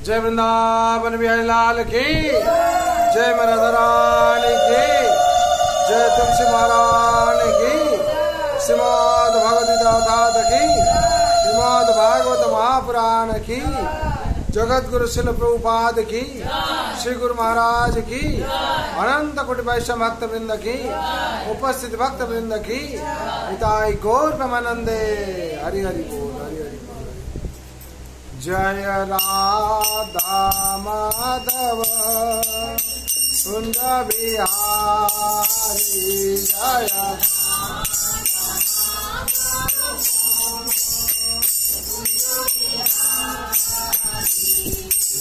जय वृंदावन बिहारी लाल की, जय राधा रानी की, जय तुलसी महारानी की, श्रीमद् भगवद्गीता की, श्रीमद् भागवत महापुराण की, जगत गुरु शिल प्रभुपाद की, श्री गुरु महाराज की, अनंत कोटि वैष्णव भक्त वृंद की, उपस्थित भक्त वृंद की, हिताई गौर प्रेमानंदे। हरि हरि बोल, हरि हरि बोल। जय राधा माधव कुंज बिहारी, जय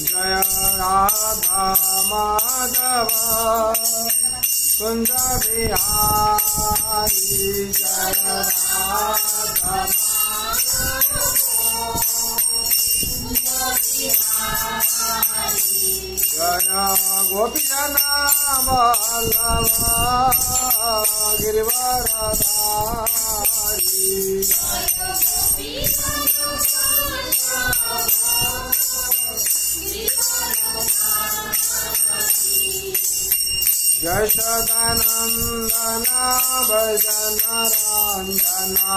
जय राधा माधव कुंज बिहारी, जय राधा जय गोपी जना वल्लभ गिरिवरधारी, जय सदानंदन भजन रंजना,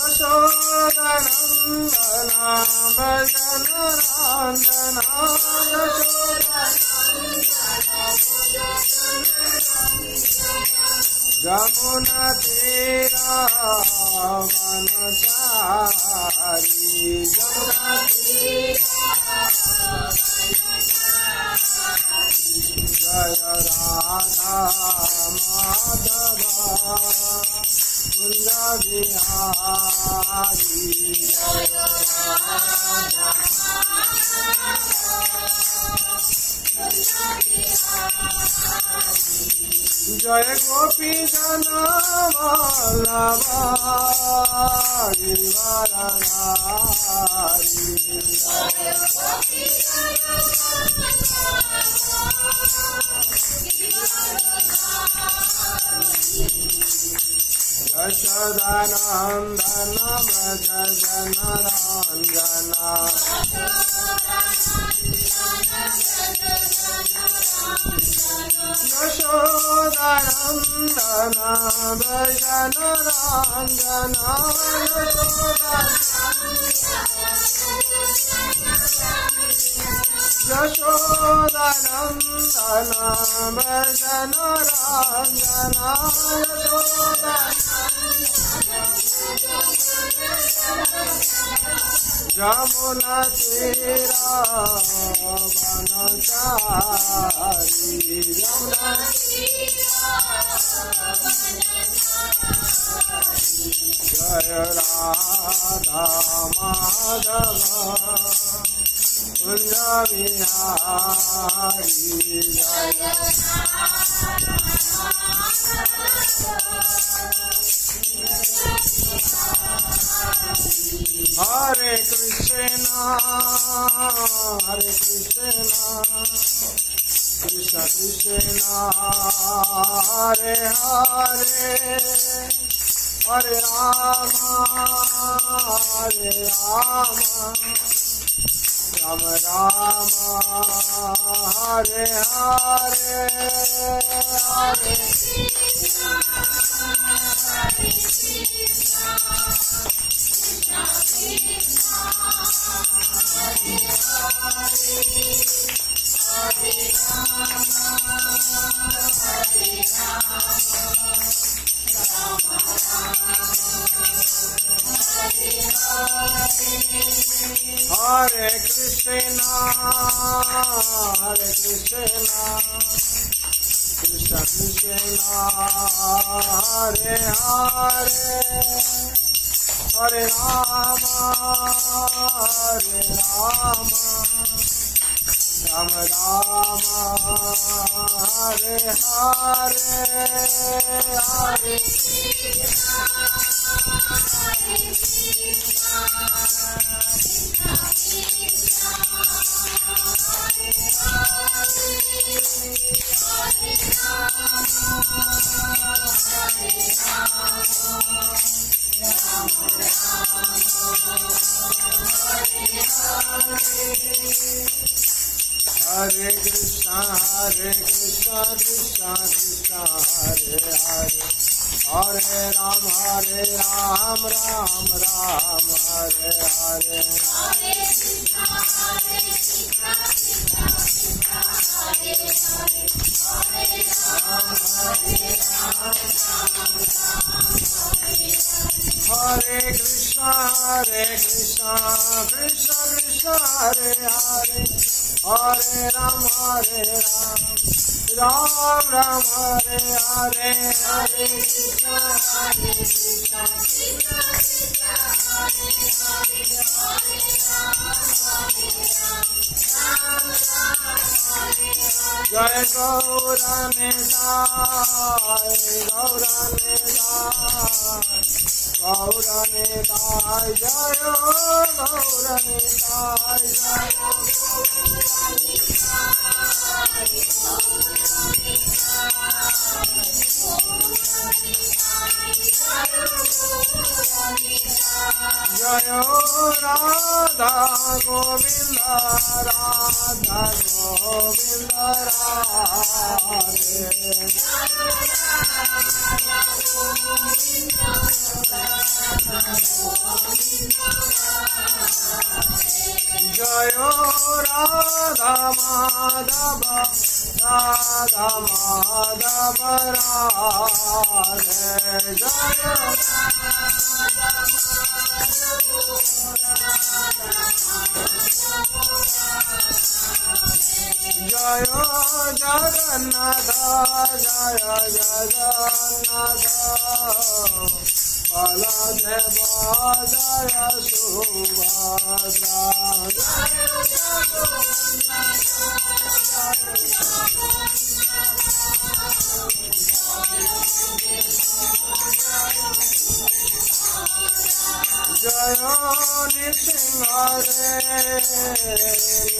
यशोदानंदन भजन रंजना, जमुना तेरा वनचारी, जमुना जय राधा माधव कुंज बिहारी, जय राधा जय गोपी जना वल्लभ गिरिवरधारी, यशोदानंदन भजन रंजना, यशोदानंदन भजन रंजना, यशोदानंदन भजन रंजना, जमुना तेरा वनचारी, जमुना जय राधा माधव कुंज बिहारी, जय हरे कृष्णा कृष्ण कृष्णा हरे हरे, हरे राम राम राम हरे हरे, हरे हरे कृष्णा कृष्ण कृष्णा हरे हरे, हरे राम राम राम हरे हरे, हरे Hare Hare Krishna Krishna Krishna Hare Hare Hare Ram Ram Ram Hare Hare Hare Krishna Krishna Krishna Hare Hare Hare Ram Ram Ram Hare Hare Hare Krishna Krishna Jai Gauranitai Gauranitai Jai Gauranitai Jai Radha Govinda Radha Govinda Radhe Jai Radha Madhava Radha Madhava Radhe Jai Jaya Jagannatha Jaya Jagannatha Baladeva Jaya Subhadra Jaya Nrsimhare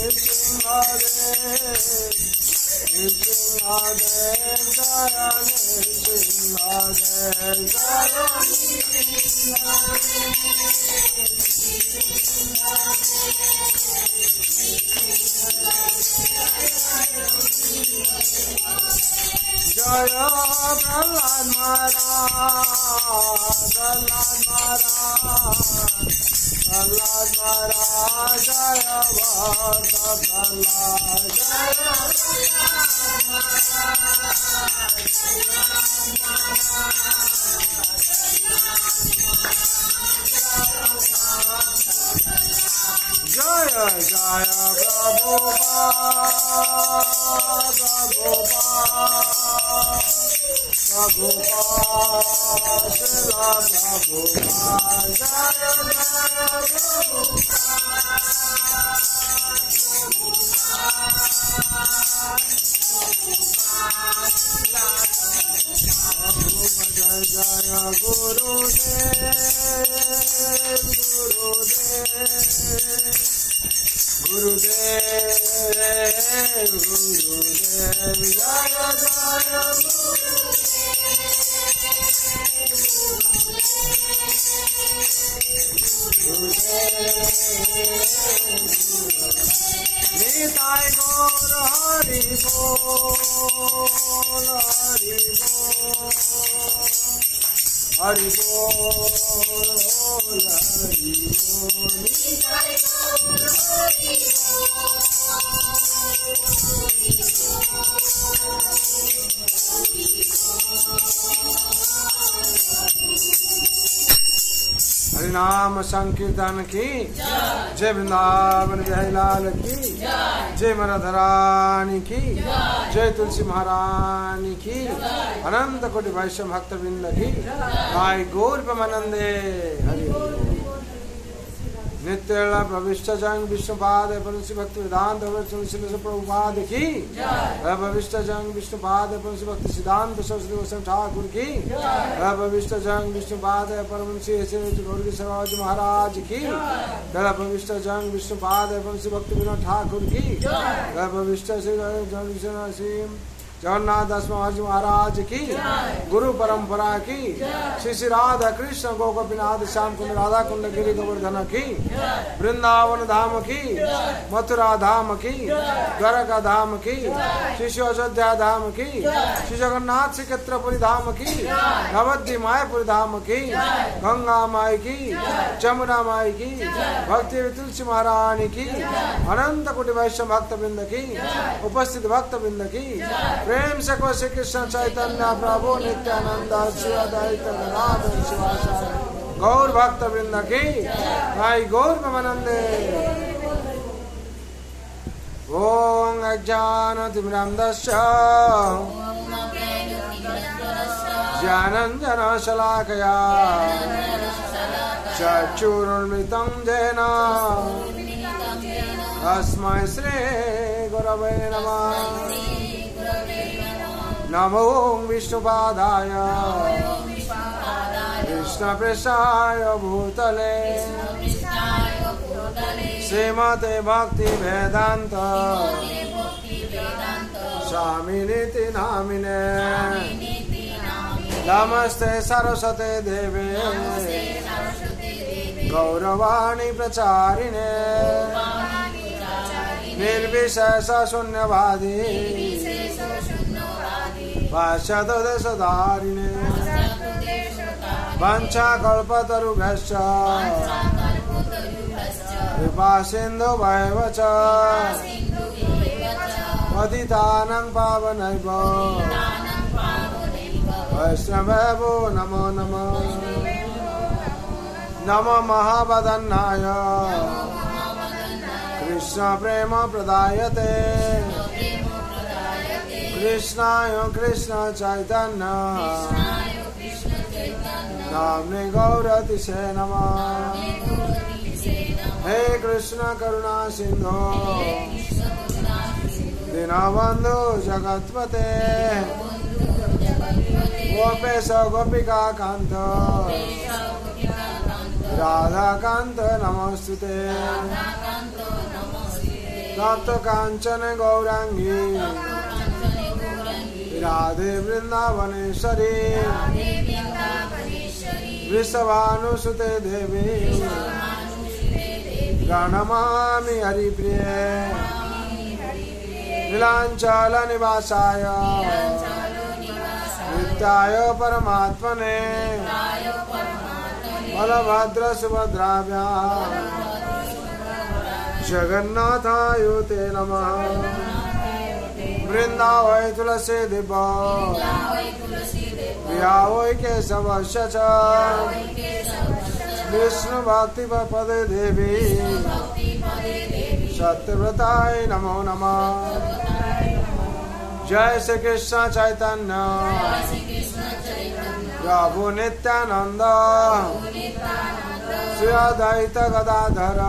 Nrsimhare Nrsimhare Jaya Nrsimhare Jaya Jaya Prahlad Maharaj Prahlad Maharaj Jaya Bharta Prahlad Jaya Jaya Jaya Prabhupada Prabhupada Srila Prabhupada Jaya Jaya Prabhupada Jaya Gurudev Gurudev Gurudev Jaya Jaya Nitai Gaur Hari Bol Hari Bol Hari Bol Hari Bol Nitai Gaur Hari हरिनाम संकीर्तन की जय वृंदावन बिहारी लाल की जय मराधा रानी की जय तुलसी महारानी की अनंत कोटि वैष्णव भक्त वृंद की गाय गौर प्रेमानंदे हरि नित्य प्रविष्ट जंग विष्णुपाद परमश्री भक्ति वेदांत प्रभुपाद की प्रविष्ट जंग विष्णुपाद परमश्री भक्ति सिद्धांत सरस्वती गोस्वामी ठाकुर की प्रविष्ट जंग विष्णुपाद परमश्री गौरी सरोज महाराज की प्रविष्ट जंग विष्णुपाद परमश्री भक्ति विनोद ठाकुर की प्रविष्ट श्री जगन्नाथ दास महाराज की, गुरु परंपरा की, श्री श्री राधा कृष्ण गोपीनाथ श्याम कुंड राधा कुंड गिरि गोवर्धन की, वृंदावन धाम की, मथुरा धाम की, द्वारका धाम की, श्री श्री अयोध्या धाम की, श्री जगन्नाथ श्री क्षेत्रपुरी धाम की, नवद्वीप मायापुरी धाम की, गंगा माई की, जमुना माई की, भक्ति तुलसी महारानी की, अनंत कोटि वैष्णव भक्त वृंद की, उपस्थित भक्त वृंद की, प्रेम से को श्री कृष्ण चैतन्य प्रभु नित्यानंद श्री अद्वैत गदाधर शिवाचार्य गौर भक्त वृंद की, भाई गौर नमानंदे। ओम अज्ञानतिमिरान्धस्य ज्ञानाञ्जन शलाकया चक्षुरुन्मिलितं येन तस्मै श्री गुरवे नमः। नमो विष्णुपादाय कृष्णप्रेष्ठाय भूतले श्रीमते भक्ति वेदांत स्वामिनीति नामिने। नमस्ते सरस्वते देवे गौरवाणी प्रचारिणे निर्विशेष शून्यवादी पाश्चात्यदेशधारिणे वंशाकल्पतरुभ्यश्च कृपासिन्धुभ्येव च पतितानां पावनेभ्यो वैष्णवेभ्यो नमो नमः। नमो महावदन्नाय कृष्ण प्रेम प्रदायते कृष्णाय कृष्ण चैतन्य नाम्ने गौरतिसे नमः। हे कृष्ण करुणा सिंधु दीनबंधु जगत्पते गोपेश गोपिका कांत राधा कांत नमोस्तुते। तप्त कांचन गौरांगी राधे वृंदावनेश्वरी वृषभानुसुते देवी प्रणमामि हरिप्रिये। नीलांचल निवासाय नित्याय परमात्मने बलभद्र सुभद्राभ्यां जगन्नाथाय ते नमः। वृंदावै तुलसी दिव्य प्रियावै केशवस्य च विष्णु भक्ति पदे देवी सत्यव्रताय नमो नमः। जय श्री कृष्ण चैतन्य प्रभु नित्यानंद श्री अद्वैत गदाधर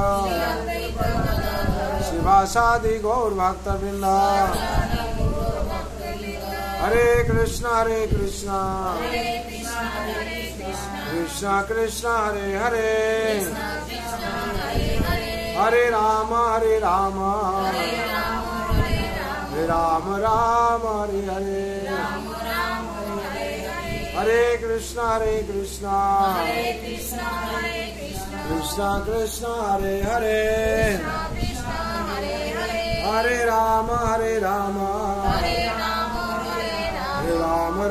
शिवासादि गौर भक्त वृंद। हरे कृष्ण कृष्ण कृष्ण हरे हरे हरे राम हरे राम राम राम हरे हरे। हरे कृष्ण कृष्ण कृष्ण हरे हरे हरे राम राम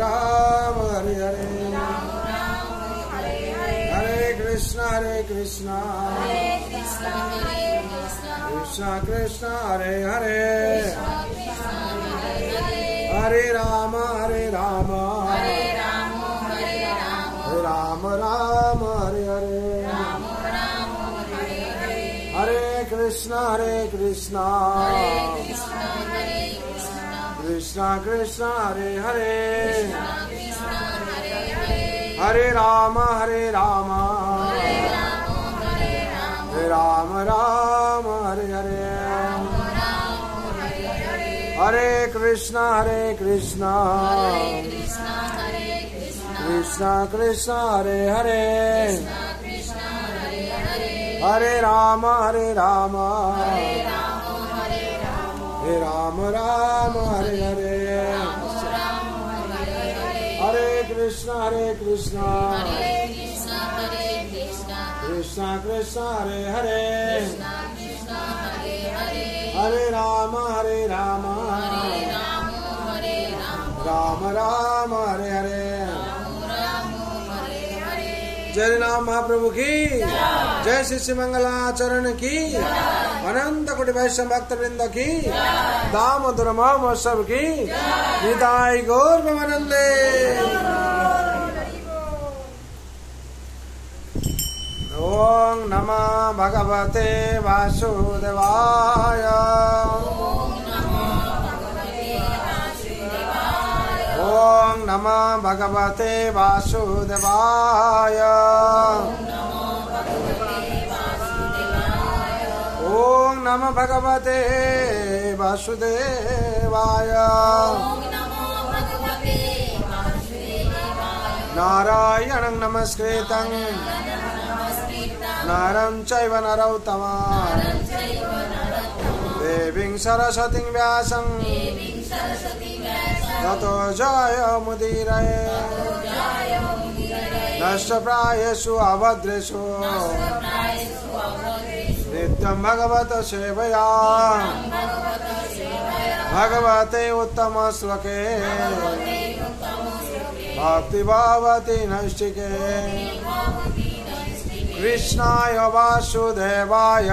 राम हरे हरे। हरे कृष्ण कृष्ण कृष्ण हरे हरे हरे राम राम राम हरे हरे। हरे कृष्ण कृष्ण कृष्ण हरे हरे हरे राम राम राम हरे हरे। हरे Krishna Krishna Krishna Hare Hare Hare Ram Ram Ram Hare Hare. Krishna Hare Krishna Krishna Krishna Hare Hare Hare Rama Rama Rama Hare Hare जय राम महाप्रभु की जय श्री श्री मंगलाचरण की अनंत कोटि वैष्णव भक्त वृंद की दामोदर महोत्सव की निताई गौर प्रेमानंदे। ओम नमः भगवते वासुदेवाय ओम नमः भगवते वासुदेवाय ओम नमः भगवते वासुदेवाय नारायणं नमस्कृतं नरं चैव नरोत्तमं देवीं सरस्वतीं व्यासं ततो जयमुदीरये नष्टप्रायेषु अभद्रेषु नित्यं भगवत सेवया भगवते उत्तम श्लोके भक्ति भवति नैष्टिके कृष्णाय वासुदेवाय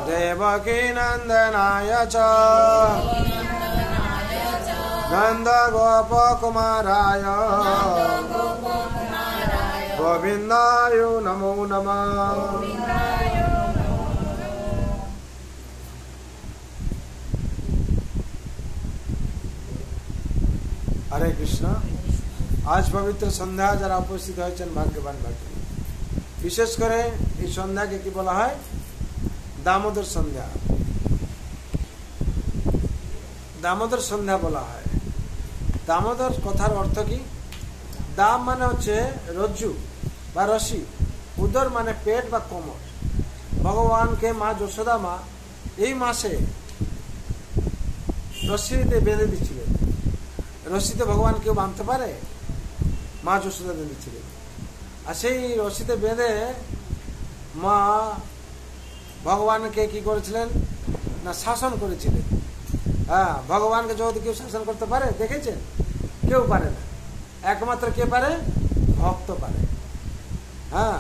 देवकी नंदनाय च नंद गोपकुमाराय गोविंदाय नमो नमः। हरे कृष्ण। आज पवित्र सन्ध्या जरा उपस्थित হয়েছেন भाग्यवान भक्त विशेष करे এই সন্ধ্যাকে কি বলা হয় दामोदर सन्ध्या दामोदर सन्ध्या বলা হয়। दामोदर কথার অর্থ কি দাম মানে হচ্ছে রজ্জু বা রশি উদর মানে পেট বা কোমর ভগবানকে মা যশোদা মা এই মাসে রশিতে বেঁধে দিয়েছিলেন। রশিতে ভগবান কেউ বাঁধতে পারে মা যশোদা বেঁধেছিলেন আর সেই রশিতে বেঁধে মা ভগবানকে কি করেছিলেন না শাসন করেছিলেন। হ্যাঁ ভগবানকে যদি কেউ শাসন করতে পারে দেখেছেন কেউ পারে না একমাত্র কে পারে ভক্ত পারে। হ্যাঁ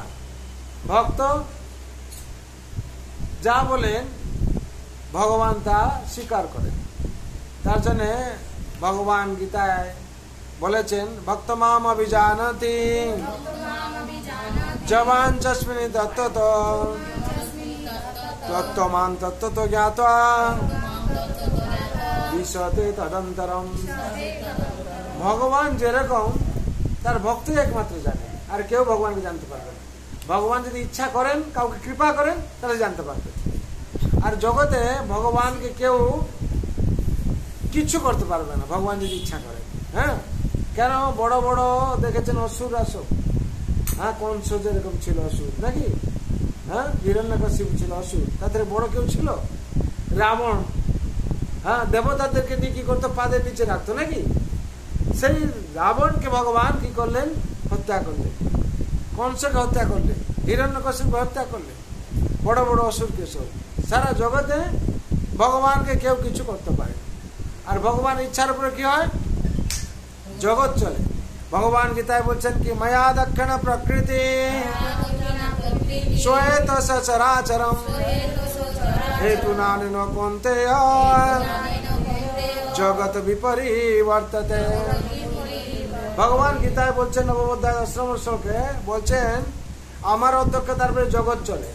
ভক্ত যা বলেন ভগবান তা স্বীকার করেন। তার জন্য ভগবান গীতায় বলেছেন ভক্ত মাম অভিজানতি জবান চস্মিনি দত্তত তত্ত্বমান তত্ত্বত জ্ঞাত্বা বিশতে তদন্তরম। ভগবান যেরকম তার ভক্তই একমাত্র জানে আর কেউ ভগবানকে জানতে পারবে না। ভগবান যদি ইচ্ছা করেন কাউকে কৃপা করেন তাহলে জানতে পারবে আর জগতে ভগবানকে কেউ কিছু করতে পারবে না ভগবান যদি ইচ্ছা করেন। হ্যাঁ কেন বড় বড় দেখেছেন অসুর আসুর হ্যাঁ কংস যেরকম ছিল অসুর নাকি হ্যাঁ হিরণ্যকশিপু ছিল অসুর তাদের বড় কেউ ছিল রাবণ। হ্যাঁ দেবতাদেরকে নিয়ে কি করতো পাদের নিচে রাখতো নাকি সেই রাবণকে ভগবান কি করলেন হত্যা করলেন কংসকে হত্যা করলেন হিরণ্যকশিপুকে হত্যা করলেন বড় বড় অসুরকে সব। সারা জগতে ভগবানকে কেউ কিছু করতে পারে আর ভগবান ইচ্ছার উপরে কি হয় জগৎ চলে। ভগবান গীতায় বলছেন কি মায়া দক্ষিণ প্রকৃতি শ্বেত সচরাচরম हेतु नानेन कौन्तेय जगत विपरिवर्तते। भगवान गीताয় বলছেন নবমোধ্যায় অষ্টম শ্লোকে বলছেন আমার অধ্যক্ষতার উপরে জগৎ চলে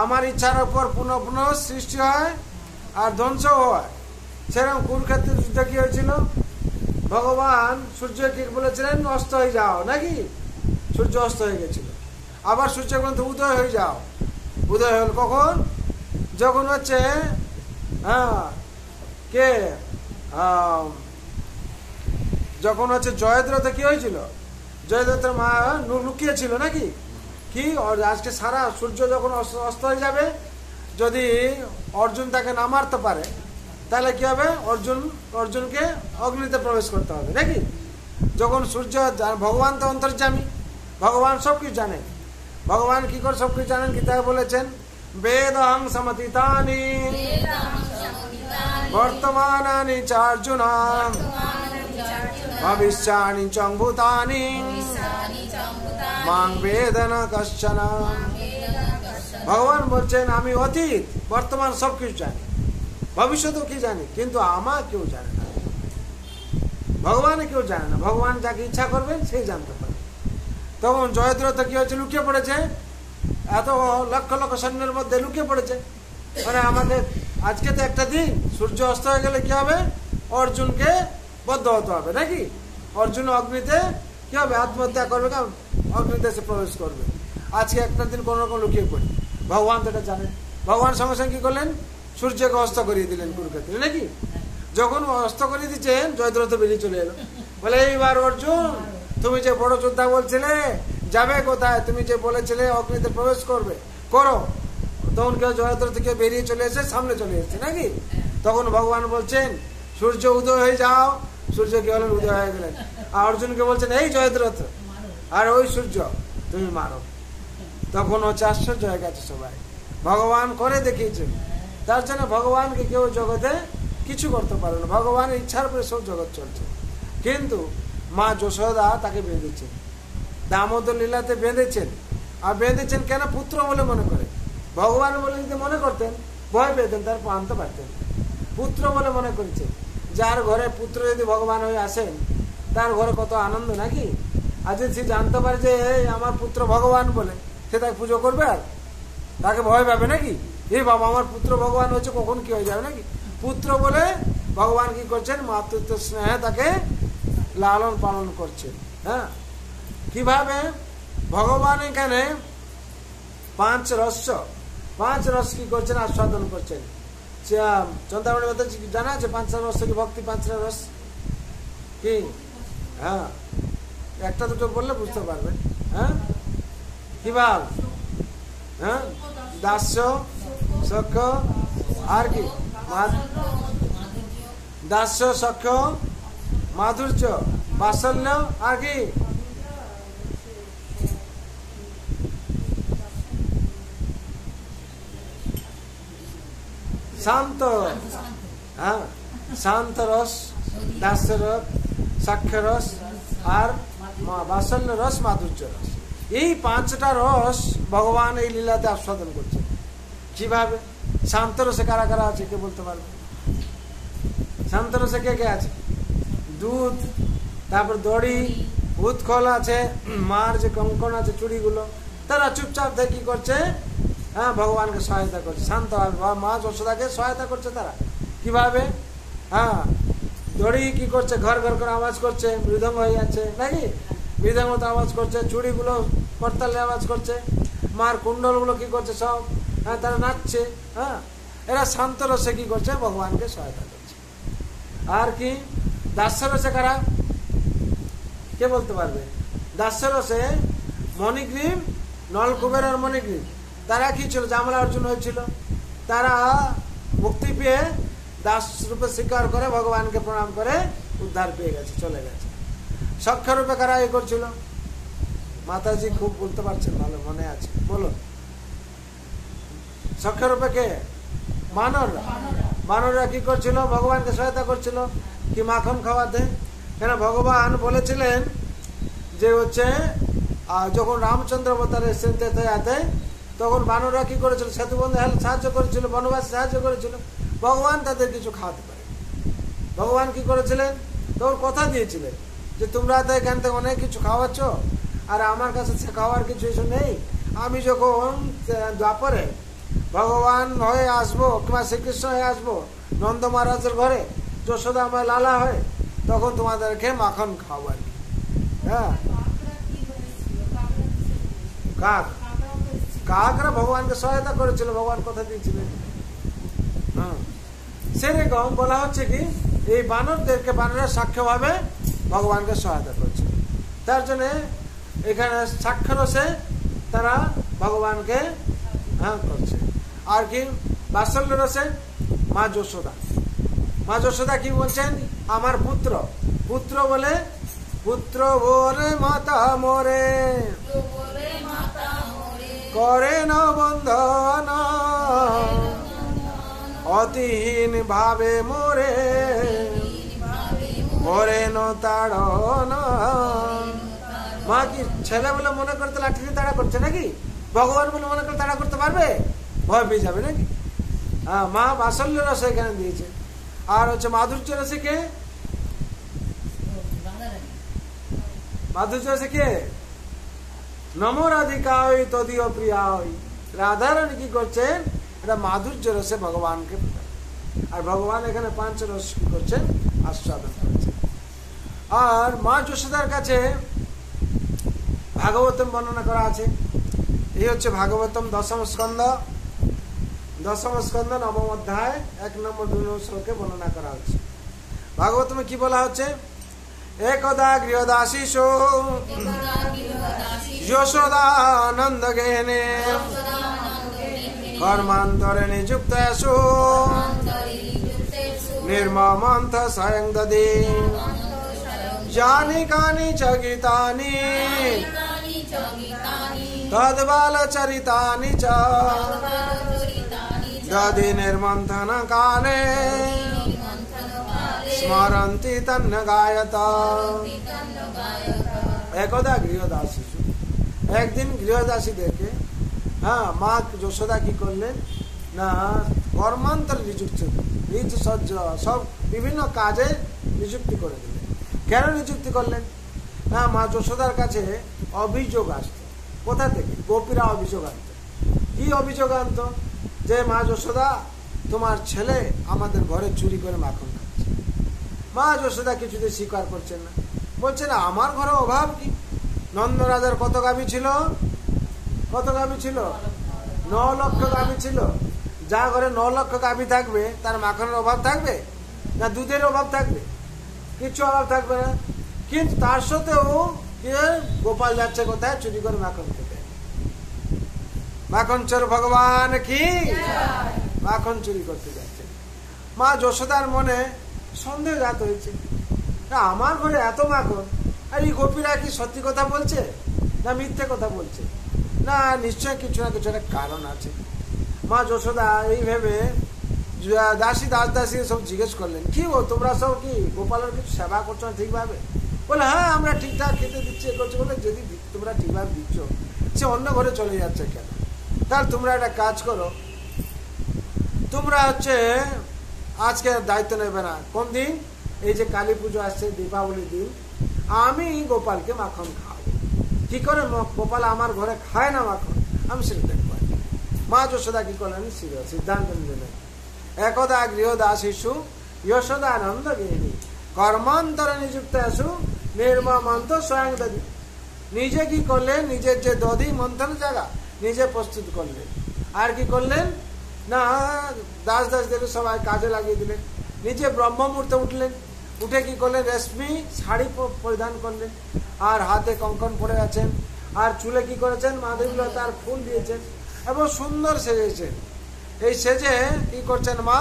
আমার ইচ্ছার উপর পুনঃ পুনঃ সৃষ্টি হয় আর ধ্বংস হয়। সেরকম কুরুক্ষেত্রের যুদ্ধে কি হয়েছিল ভগবান সূর্যকে বলেছিলেন অস্ত হয়ে যাও নাকি সূর্য অস্ত হয়ে গেছিল আবার সূর্য বলতে উদয় হয়ে যাও। উদয় হল কখন যখন হচ্ছে কে যখন হচ্ছে জয়দ্রথে কি হয়েছিল জয়দ্রথের মা লুকিয়েছিল নাকি কি আজকে সারা সূর্য যখন অস্ত হয়ে যাবে যদি অর্জুন তাকে না মারতে পারে তাহলে কি হবে, অর্জুনকে অগ্নিতে প্রবেশ করতে হবে নাকি। যখন সূর্য, ভগবান তো অন্তর্যামী, ভগবান সবকিছু জানেন। ভগবান কি করে সবকিছু জানেন, গীতায় বলেছেন বেদং সমতিতানি বর্তমানানি চ অর্জুন ভবিষ্যানি চ ভূতানি মাং বেদ ন কশ্চন। ভগবান বলছেন আমি অতীত বর্তমান সবকিছু জানি, ভবিষ্যতেও কি জানি, কিন্তু আমার কেউ জানে না, ভগবান কেউ জানে না। ভগবান যাকে ইচ্ছা করবেন সেই জানতে পারে। তখন জয়দ্রথ কি হয়েছে, লুকিয়ে পড়েছে, এত লক্ষ লক্ষ সৈন্যের মধ্যে লুকিয়ে পড়েছে। মানে আমাদের আজকে তো একটা দিন, সূর্য অস্ত হয়ে গেলে কি হবে, অর্জুনকে বদ্ধ হতে হবে নাকি। অর্জুন অগ্নিতে কি হবে, আত্মহত্যা করবে, অগ্নিতে এসে প্রবেশ করবে। আজকে একটা দিন কোন রকম লুকিয়ে পড়ি, ভগবান তো এটা জানেন। ভগবান সঙ্গে সঙ্গে কি করলেন, সূর্যকে অস্ত করিয়ে দিলেন কুরুক্ষেত্রে নাকি। যখন অস্ত করিয়ে দিচ্ছেন, জয়দ্রথ বেরিয়ে চলে এলো, বলে এইবার অর্জুন তুমি যে বড় যোদ্ধা বলছিলে যাবে কোথায়, তুমি যে বলেছিলে অগ্নিতে প্রবেশ করবে, করো। তখন কেউ জয়দ্রথ থেকে বেরিয়ে চলে এসে সামনে চলে এসেছে নাকি। তখন ভগবান বলছেন সূর্য উদয় হয়ে যাও, সূর্য কি হলেন, উদয় হয়ে গেলেন। আর অর্জুনকে বলছেন এই জয়দ্রথ আর ওই সূর্য তুমি মারো। তখন হচ্ছে আশ্চর্য হয়ে গেছে সবাই, ভগবান করে দেখিয়েছেন। তার জন্য ভগবানকে কেউ জগতে কিছু করতে পারে না, ভগবানের ইচ্ছার উপরে সব জগৎ চলছে। কিন্তু মা যশোদা তাকে বেঁধেছেন, দামোদর লীলাতে বেঁধেছেন। আর বেঁধেছেন কেন, পুত্র বলে মনে করে। ভগবান বলে যদি মনে করতেন, ভয় পেতেন, তার আনতে পারতেন। পুত্র বলে মনে করেছেন, যার ঘরে পুত্র যদি ভগবান হয়ে আসেন তার ঘরে কত আনন্দ নাকি। আর যদি সে জানতে পারে যে আমার পুত্র ভগবান বলে, সে তাকে পুজো করবে, আর তাকে ভয় পাবে নাকি, এই বাবা আমার পুত্র ভগবান হচ্ছে, কখন কি হয়ে যাবে নাকি। পুত্র বলে ভগবান কি করছেন, মাতৃত্ব স্নেহে তাকে লালন পালন করছেন। হ্যাঁ, কিভাবে ভগবান এখানে পাঁচ রস কি করছেন, আস্বাদন করছেন। চন্দ্রামণি মধ্যে জানা আছে পাঁচটা রস কি, ভক্তি পাঁচটা রস কি। হ্যাঁ, একটা দুটো বললে বুঝতে পারবেন। হ্যাঁ, কিভাবে, হ্যাঁ, দাস্য, সখ্য, আর কি, দাস্য, সখ্য, মাধুর্য, বাৎসল্য, আর কি, শান্ত। হ্যাঁ, শান্ত রস, দাস্য রস, সাক্ষ্য রস, আর বাৎসল্য রস, মাধুর্য রস। এই পাঁচটা রস ভগবান এই লীলাতে আস্বাদন করছে। কিভাবে, শান্ত রসে কারা কারা আছে কে বলতে পারবে? শান্ত রসে কে কে আছে? দুধ, তারপর দড়ি, উৎকল আছে, মার যে কঙ্কন আছে, চুড়িগুলো, তারা চুপচাপ থেকে কি করছে, হ্যাঁ, ভগবানকে সহায়তা করছে, শান্ত মা যশোদাকে সহায়তা করছে তারা। কিভাবে, হ্যাঁ, দড়ি কি করছে, ঘর ঘর করে আওয়াজ করছে, মৃদঙ্গ হয়ে যাচ্ছে নাকি, মৃদঙ্গ তো আওয়াজ করছে, চুড়িগুলো করতালে আওয়াজ করছে, মার কুণ্ডলগুলো কি করছে সব, হ্যাঁ, তারা নাচছে। হ্যাঁ, এরা শান্ত রসে কি করছে, ভগবানকে সহায়তা করছে। আর কি, দাস্য রসে কারা, কে বলতে পারবে? দাস্য রসে মণিগ্রীব, নলকুবের আর মণিগ্রীব, তারা কি ছিল, জামলা অর্জুন হয়েছিল, তারা মুক্তি পেয়ে দাস রূপে স্বীকার করে ভগবানকে প্রণাম করে উদ্ধার পেয়ে গেছে, চলে গেছে। সখ্য রূপে কারা এ করছিল, মাতাজি খুব বলতে পারছেন, ভালো মনে আছে, বলো। সখ্য রূপে কে? বানররা। বানররা কি করছিল, ভগবানকে সহায়তা করছিল, কি মাখন খাওয়াতে। কেন ভগবান বলেছিলেন যে হচ্ছে যখন রামচন্দ্র অবতার এসেছেন তেতে, তখন বানররা কি করেছিল, সেতু বন্ধে সাহায্য করেছিল, বনবাসে সাহায্য করেছিল, ভগবান তাদের কিছু খাওয়াতে পারে। ভগবান কি করেছিলেন, তখন কথা দিয়েছিলেন যে তোমরা তো এখান থেকে অনেক কিছু খাওয়াচ্ছ, আর আমার কাছে সে খাওয়ার কিছু এসব নেই। আমি যখন দ্বাপরে ভগবান হয়ে আসবো, কিংবা শ্রীকৃষ্ণ হয়ে আসবো নন্দ মহারাজের ঘরে, যশোদা আমার লালা হয়ে, তখন তোমাদেরকে মাখন খাওয়াবো আর কি। হ্যাঁ, কাকরা ভগবানকে সহায়তা করেছিল, ভগবান কথা দিয়েছিলেন। হ্যাঁ, সেরকম বলা হচ্ছে কি, এই বানরদেরকে বানরের সাক্ষ্য ভাবে ভগবানকে সহায়তা করছে। তার জন্য এখানে সাক্ষ্য রসে তারা ভগবানকে হ্যাঁ করছে। আর কি, বাৎসল্য রসে মা যশোদা, মা যশোদা কি বলছেন, আমার পুত্র, পুত্র বলে, পুত্র বলে মাতা মোরে করে না বন্ধন, অতিহীন ভাবে মোরে করে ন তাড়ন। মা কি ছেলে বলে মনে করতে লাঠি দিয়ে তাড়া করছে নাকি? ভগবান বলে মনে করে তাড়া করতে পারবে? ভয় পেয়ে যাবে নাকি? হ্যাঁ, মা বাৎসল্য রস এখানে দিয়েছে। আর হচ্ছে মাধুর্য রসে কে? মাধুর্য রসে কে? নমো রাধিকা ওই তদীয় প্রিয়া ওই। রাধারানী কি করছেন? এটা মাধুর্য রসে ভগবানকে, আর ভগবান এখানে পাঁচ রস কি করছেন? আস্বাদন করছেন। আর মা যশোদার কাছে ভাগবতম বর্ণনা করা আছে। এই হচ্ছে ভাগবতম দশম স্কন্ধ, নবম অধ্যায় 1 নম্বর 2 নম্বর শ্লোকে বর্ণনা করা হচ্ছে। ভাগবতমে কি বলা হচ্ছে? একদা গৃহদাসীষু যশোদানন্দ গেনে কর্মান্তরে নিযুক্তেষু নির্মমন্থ স্বয়ং দদি যানি কানি চ গীতানি তদ্বাল চরিতানি চ দদি নির্মন্থন কালে স্মরন্তি তন্ন গায়ত। একদা গৃহদাসী, একদিন গৃহদাসী দেখে, হ্যাঁ, মা যশোদা কি করলেন না কর্মান্তরে নিযুক্ত, নিজ সহ্য সব বিভিন্ন কাজে নিযুক্তি করে দিলেন। কেন নিযুক্তি করলেন? না মা যশোদার কাছে অভিযোগ আসত। কোথা থেকে? গোপীরা অভিযোগ আনত। কি অভিযোগ আনত? যে মা যশোদা, তোমার ছেলে আমাদের ঘরে চুরি করে মাখন খাচ্ছে। মা যশোদা কিছুতে স্বীকার করছেন না, বলছে না আমার ঘরে অভাব কি? নন্দ রাজার কত গাভী ছিল? কত গাভী ছিল? 9 লক্ষ গাভী ছিল। যা ঘরে 9 লক্ষ গাভী থাকবে তার মাখনের অভাব থাকবে না দুধের অভাব থাকবে? কিছু অভাব থাকবে না। কিন্তু তার সত্ত্বেও গোপাল যাচ্ছে কোথায়? চুরি করে মাখন খেতে। মাখন চোর ভগবান কি? মাখন চুরি করতে যাচ্ছে। মা যশোদার মনে সন্দেহ জাত হয়েছে, আমার ঘরে এত মাখন, আর এই গোপীরা কি সত্যি কথা বলছে না মিথ্যে কথা বলছে? না, নিশ্চয় কিছু না কিছু একটা কারণ আছে। মা যশোদা এই ভেবে দাসী দাসী সব জিজ্ঞেস করলেন, কি ও তোমরা সব কি গোপালের কিছু সেবা করছো না ঠিকভাবে? বলে হ্যাঁ, আমরা ঠিকঠাক খেতে দিচ্ছি, এ করছি। বলে যদি তোমরা ঠিকভাবে দিচ্ছ, সে অন্য ঘরে চলে যাচ্ছে কেন? তাহলে তোমরা একটা কাজ করো, তোমরা হচ্ছে আজকে দায়িত্ব নেবে না। কোন দিন? এই যে কালী পুজো আসছে, দীপাবলির দিন, আমি গোপালকে মাখন খাওয়াবো। কি করে গোপাল আমার ঘরে খায় না মাখন, আমি সেটা দেখবো। মা যশোদা কি করলেন? সিদ্ধান্ত নিলেন। একদা গৃহদাসীষু যশোদানন্দ গৃহিণী কর্মান্তরে নিযুক্ত আসু নির্মমন্ত স্বয়ং দধি। নিজে কি করলেন? নিজের যে দধি মন্থন জায়গা নিজে প্রস্তুত করলেন। আর কি করলেন না দাসদেরকে সবাই কাজে লাগিয়ে দিলেন। নিজে ব্রহ্ম মুহূর্তে উঠলেন, উঠে কি করলেন? রেশমি শাড়ি পরিধান করলেন, আর হাতে কঙ্কন পরে আছেন, আর চুলে কি করেছেন? মাধবীলতার ফুল দিয়েছেন এবং সুন্দর সেজেছেন। এই সেজে কি করছেন? মা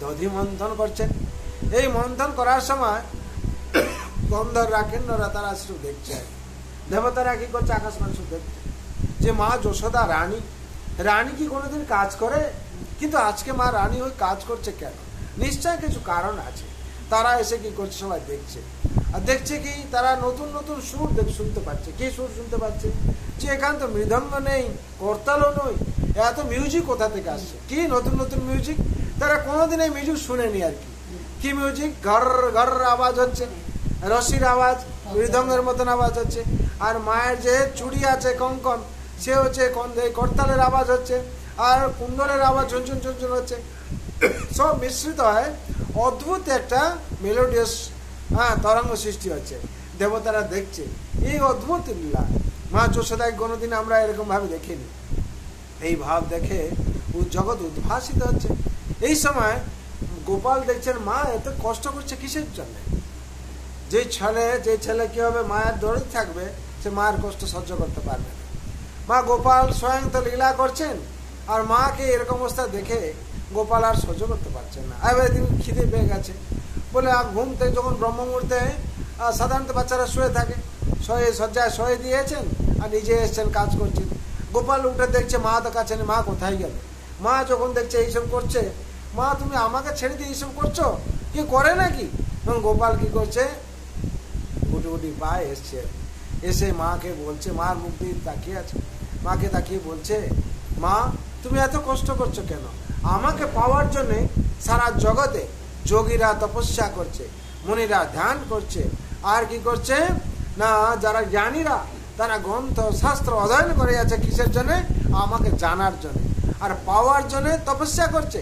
দধি মন্থন করছেন। এই মন্থন করার সময় গন্ধর্বরা কিন্নররা তারা শুধু দেখছে, দেবতারা কি করছে? আকাশমান শুধু দেখছে যে মা যশোদা রানী, রানী কি কোনোদিন কাজ করে? কিন্তু আজকে মা রানী হয়ে কাজ করছে কেন? নিশ্চয় কিছু কারণ আছে। তারা এসে কি করছে? সবাই দেখছে। আর দেখছে কি? তারা নতুন নতুন সুর শুনতে পাচ্ছে। কি সুর শুনতে পাচ্ছে? যে এখানে তো মৃদঙ্গ নেই, করতালও নই, এত মিউজিক কোথা থেকে আসছে? কি নতুন নতুন মিউজিক? তারা কোনোদিন এই মিউজিক শুনেনি আর কি। কি মিউজিক? ঘর ঘর আওয়াজ হচ্ছে, রশির আওয়াজ, মৃদঙ্গের মতন আওয়াজ হচ্ছে। আর মায়ের যে চুড়ি আছে কঙ্কন, সে হচ্ছে করতালের আওয়াজ হচ্ছে, আর কুণ্ডলের আওয়াজ ঝুনঝুন ঝুনঝুন হচ্ছে। সব মিশ্রিত হয়, অদ্ভুত একটা মেলোডিয়াস তরঙ্গ সৃষ্টি হচ্ছে। দেবতারা দেখছে এই অদ্ভুত লীলা। মা যশোদায় কোনোদিন আমরা এরকম ভাবে দেখিনি। এই ভাব দেখে জগৎ উদ্ভাসিত হচ্ছে। এই সময় গোপাল দেখছেন মা এত কষ্ট করছে কিসের জন্য? যে ছেলে কি হবে? মায়ের দৌড়ে থাকবে, সে মায়ের কষ্ট সহ্য করতে পারবে না। মা গোপাল স্বয়ং তো লীলা করছেন, আর মাকে এরকম অবস্থা দেখে গোপাল আর সহ্য করতে পারছেন না। এবার দিন খিদে পেয়ে গেছে বলে ঘুম থেকে যখন ব্রহ্ম মুহূর্তে সাধারণত বাচ্চারা শুয়ে থাকে, শয্যায় শুয়ে দিয়েছেন আর নিজে এসছেন, কাজ করছেন। গোপাল উঠে দেখছে মা তো কাছে নেই, মা কোথায় গেল? মা যখন দেখছে এইসব করছে, মা তুমি আমাকে ছেড়ে দিয়ে এইসব করছো, কি করে নাকি? এবং গোপাল কি করছে, গুটি গুটি পায়ে এসছে, এসে মাকে বলছে, মার মুখ দিয়ে তাকিয়ে আছে, মাকে তাকিয়ে বলছে, মা তুমি এত কষ্ট করছো কেন? আমাকে পাওয়ার জন্যে সারা জগতে যোগীরা তপস্যা করছে, মুনিরা ধ্যান করছে, আর কি করছে না যারা জ্ঞানীরা তারা গ্রন্থ শাস্ত্র অধ্যয়ন করে আছে, কিসের জন্য? আমাকে জানার জন্য আর পাওয়ার জন্য তপস্যা করছে।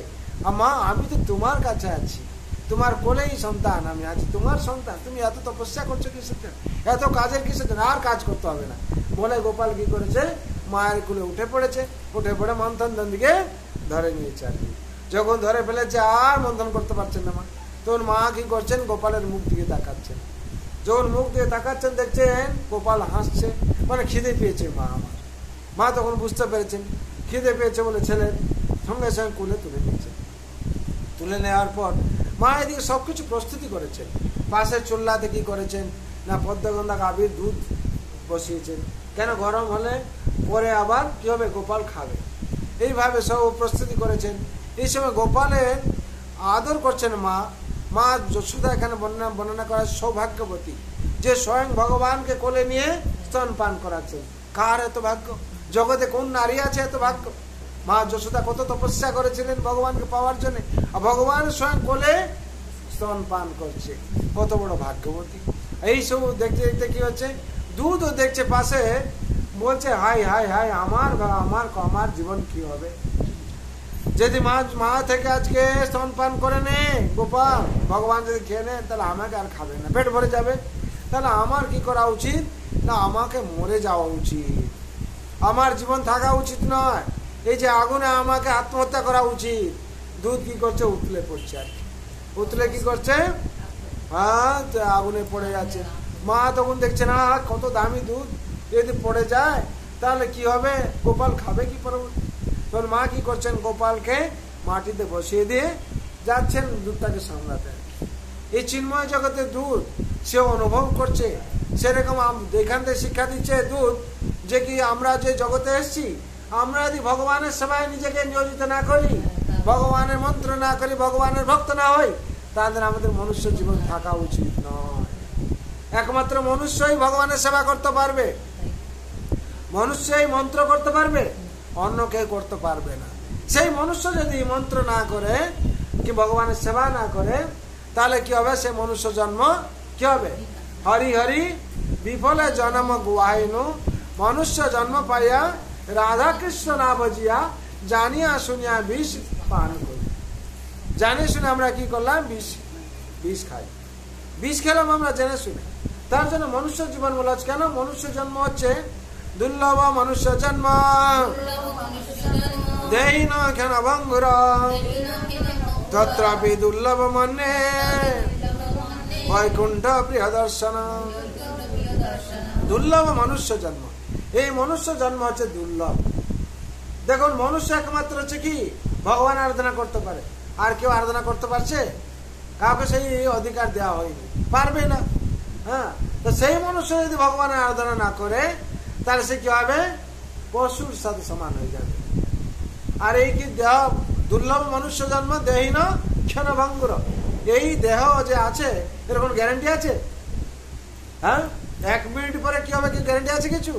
মা আমি তো তোমার কাছে আছি, তোমার কোলেই সন্তান আমি আছি, তোমার সন্তান, তুমি এত তপস্যা করছো কিসের জন্য, এত কাজের কিসের জন্য? আর কাজ করতে হবে না বলে গোপাল কি করেছে, মায়ের কোলে উঠে পড়েছে, উঠে পড়ে মন্থন নন্দীকে ধরে নিয়েছে। আর কি যখন ধরে ফেলেছে আর মন্থন করতে পারছেন না মা, তখন মা কি করছেন, গোপালের মুখ দিকে তাকাচ্ছেন। যখন মুখ দিয়ে তাকাচ্ছেন দেখছেন গোপাল হাসছে, মানে খিদে পেয়েছে মা আমার। মা তখন বুঝতে পেরেছেন খিদে পেয়েছে বলে ছেলের সঙ্গে সঙ্গে কোলে তুলে নিয়েছেন। তুলে নেওয়ার পর মা এদিকে সবকিছু প্রস্তুতি করেছেন। পাশের চুল্লাতে কি করেছেন না পদ্মগন্ধা আবির দুধ বসিয়েছেন, কেন গরম হলে পরে আবার কি হবে, গোপাল খাবে, এইভাবে সব প্রস্তুতি করেছেন। এই সময় গোপালের আদর করছেন মা। মা যশোদা এখানে বর্ণনা করা সৌভাগ্যবতী, যে স্বয়ং ভগবানকে কোলে নিয়ে স্তন পান করাচ্ছেন। কার এত ভাগ্য? জগতে কোন নারী আছে এত ভাগ্য? মা যশোদা কত তপস্যা করেছিলেন ভগবানকে পাওয়ার জন্য, আর ভগবান স্বয়ং কোলে স্তন পান করছে, কত বড় ভাগ্যবতী। এই সব দেখতে দেখতে কি হচ্ছে, দুধও দেখছে পাশে, বলছে হাই হাই হাই আমার আমার আমার জীবন কি হবে যদি মা থেকে আজকে স্তনপান করে নে গোপাল, ভগবান যদি খেয়ে নেন তাহলে আমাকে আর খাবে না, পেট ভরে যাবে। তাহলে আমার কি করা উচিত না, আমাকে মরে যাওয়া উচিত, আমার জীবন থাকা উচিত নয়, এই যে আগুনে আমাকে আত্মহত্যা করা উচিত। দুধ কি করছে, উতলে পড়ছে, আর উতলে কি করছে, হ্যাঁ আগুনে পড়ে যাচ্ছে। মা তখন দেখছে না কত দামি দুধ, যদি পড়ে যায় তাহলে কি হবে, গোপাল খাবে কি পরবর্তী? তখন মা কি করছেন, গোপালকে মাটিতে বসিয়ে দিয়ে যাচ্ছেন দুধটাকে সামলাতে। এই চিন্ময় জগতের দুধ সে অনুভব করছে, সেরকম এখান থেকে শিক্ষা দিচ্ছে দুধ, যে কি আমরা যে জগতে এসেছি, আমরা যদি ভগবানের সেবায় নিজেকে নিয়োজিত না করি, ভগবানের মন্ত্র না করি, ভগবানের ভক্ত না হই, তাদের আমাদের মনুষ্য জীবন থাকা উচিত নয়। একমাত্র মনুষ্যই ভগবানের সেবা করতে পারবে, মনুষ্যই মন্ত্র করতে পারবে, অন্য কেউ করতে পারবে না। সেই মনুষ্য যদি মন্ত্র না করে কি ভগবানের সেবা না করে, তাহলে কি হবে, সে মনুষ্য জন্ম কি হবে, হরি হরি বিফলে জন্ম গুয়াইনু, মনুষ্য জন্ম পাইয়া রাধা কৃষ্ণ না ভজিয়া জানিয়া শুনিয়া বিষ পান করি। জানে শুনে আমরা কি করলাম, বিষ খাই, বিষ খেলাম আমরা জেনে শুনে। তার জন্য মনুষ্য জীবন বলা হচ্ছে। কেন মনুষ্য জন্ম হচ্ছে দুর্লভ, মনুষ্য জন্ম দেহি ন ক্ষণ ভঙ্গুর তত্রাপি দুর্লভ মনে বৈকুণ্ঠ প্রিয় দর্শন। দুর্লভ মনুষ্য জন্ম, এই মনুষ্য জন্ম হচ্ছে দুর্লভ। দেখুন মনুষ্য একমাত্র হচ্ছে কি ভগবান আরাধনা করতে পারে, আর কেউ আরাধনা করতে পারছে? কাউকে সেই অধিকার দেওয়া হয়নি, পারবে না। হ্যাঁ, তো সেই মনুষ্য যদি ভগবানের আরাধনা না করে তাহলে সে কি হবে, পশুর সাথে সমান হয়ে যাবে। আর এই কি দেহ দুর্লভ মনুষ্য জন্ম দেহীন ক্ষণভঙ্গুর, এই দেহ যে আছে এর কোন গ্যারান্টি আছে? হ্যাঁ, 1 মিনিট পরে কি হবে, কি গ্যারান্টি আছে কিছু?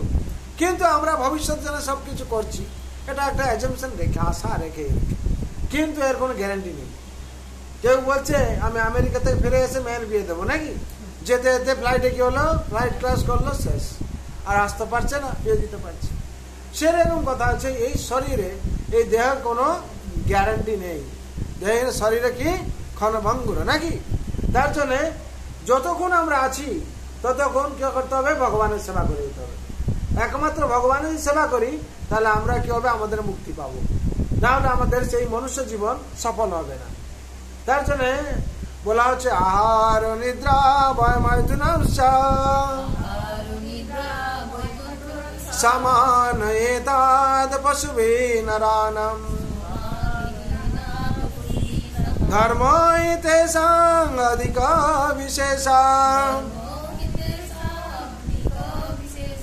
কিন্তু আমরা ভবিষ্যৎ জন্য সবকিছু করছি, এটা একটা অ্যাজাম্পশন রেখে, আশা রেখে, কিন্তু এর কোনো গ্যারান্টি নেই। কেউ বলছে আমি আমেরিকা থেকে ফিরে এসে মেয়ের বিয়ে দেবো নাকি, যেতে যেতে ফ্লাইটে কি হলো, ফ্লাইট ক্লাস করলো, শেষ, আর আসতে পারছে না, বিয়ে দিতে পারছে। সেরকম কথা আছে, এই শরীরে এই দেহের কোনো গ্যারান্টি নেই, দেহের শরীরে কি ক্ষণভঙ্গুর নাকি। তার জন্য যতক্ষণ আমরা আছি ততক্ষণ কি করতে হবে, ভগবানের সেবা করে দিতে হবে। একমাত্র ভগবানের সেবা করি তাহলে আমরা কি হবে, আমাদের মুক্তি পাবো, নাহলে আমাদের সেই মনুষ্য জীবন সফল হবে না। তার জন্য বলা হচ্ছে আহার নিদ্রা ভয় মৈথুন সমান এতাদ পশুভি নরানম। धर्म तेषां अधिक विशेषा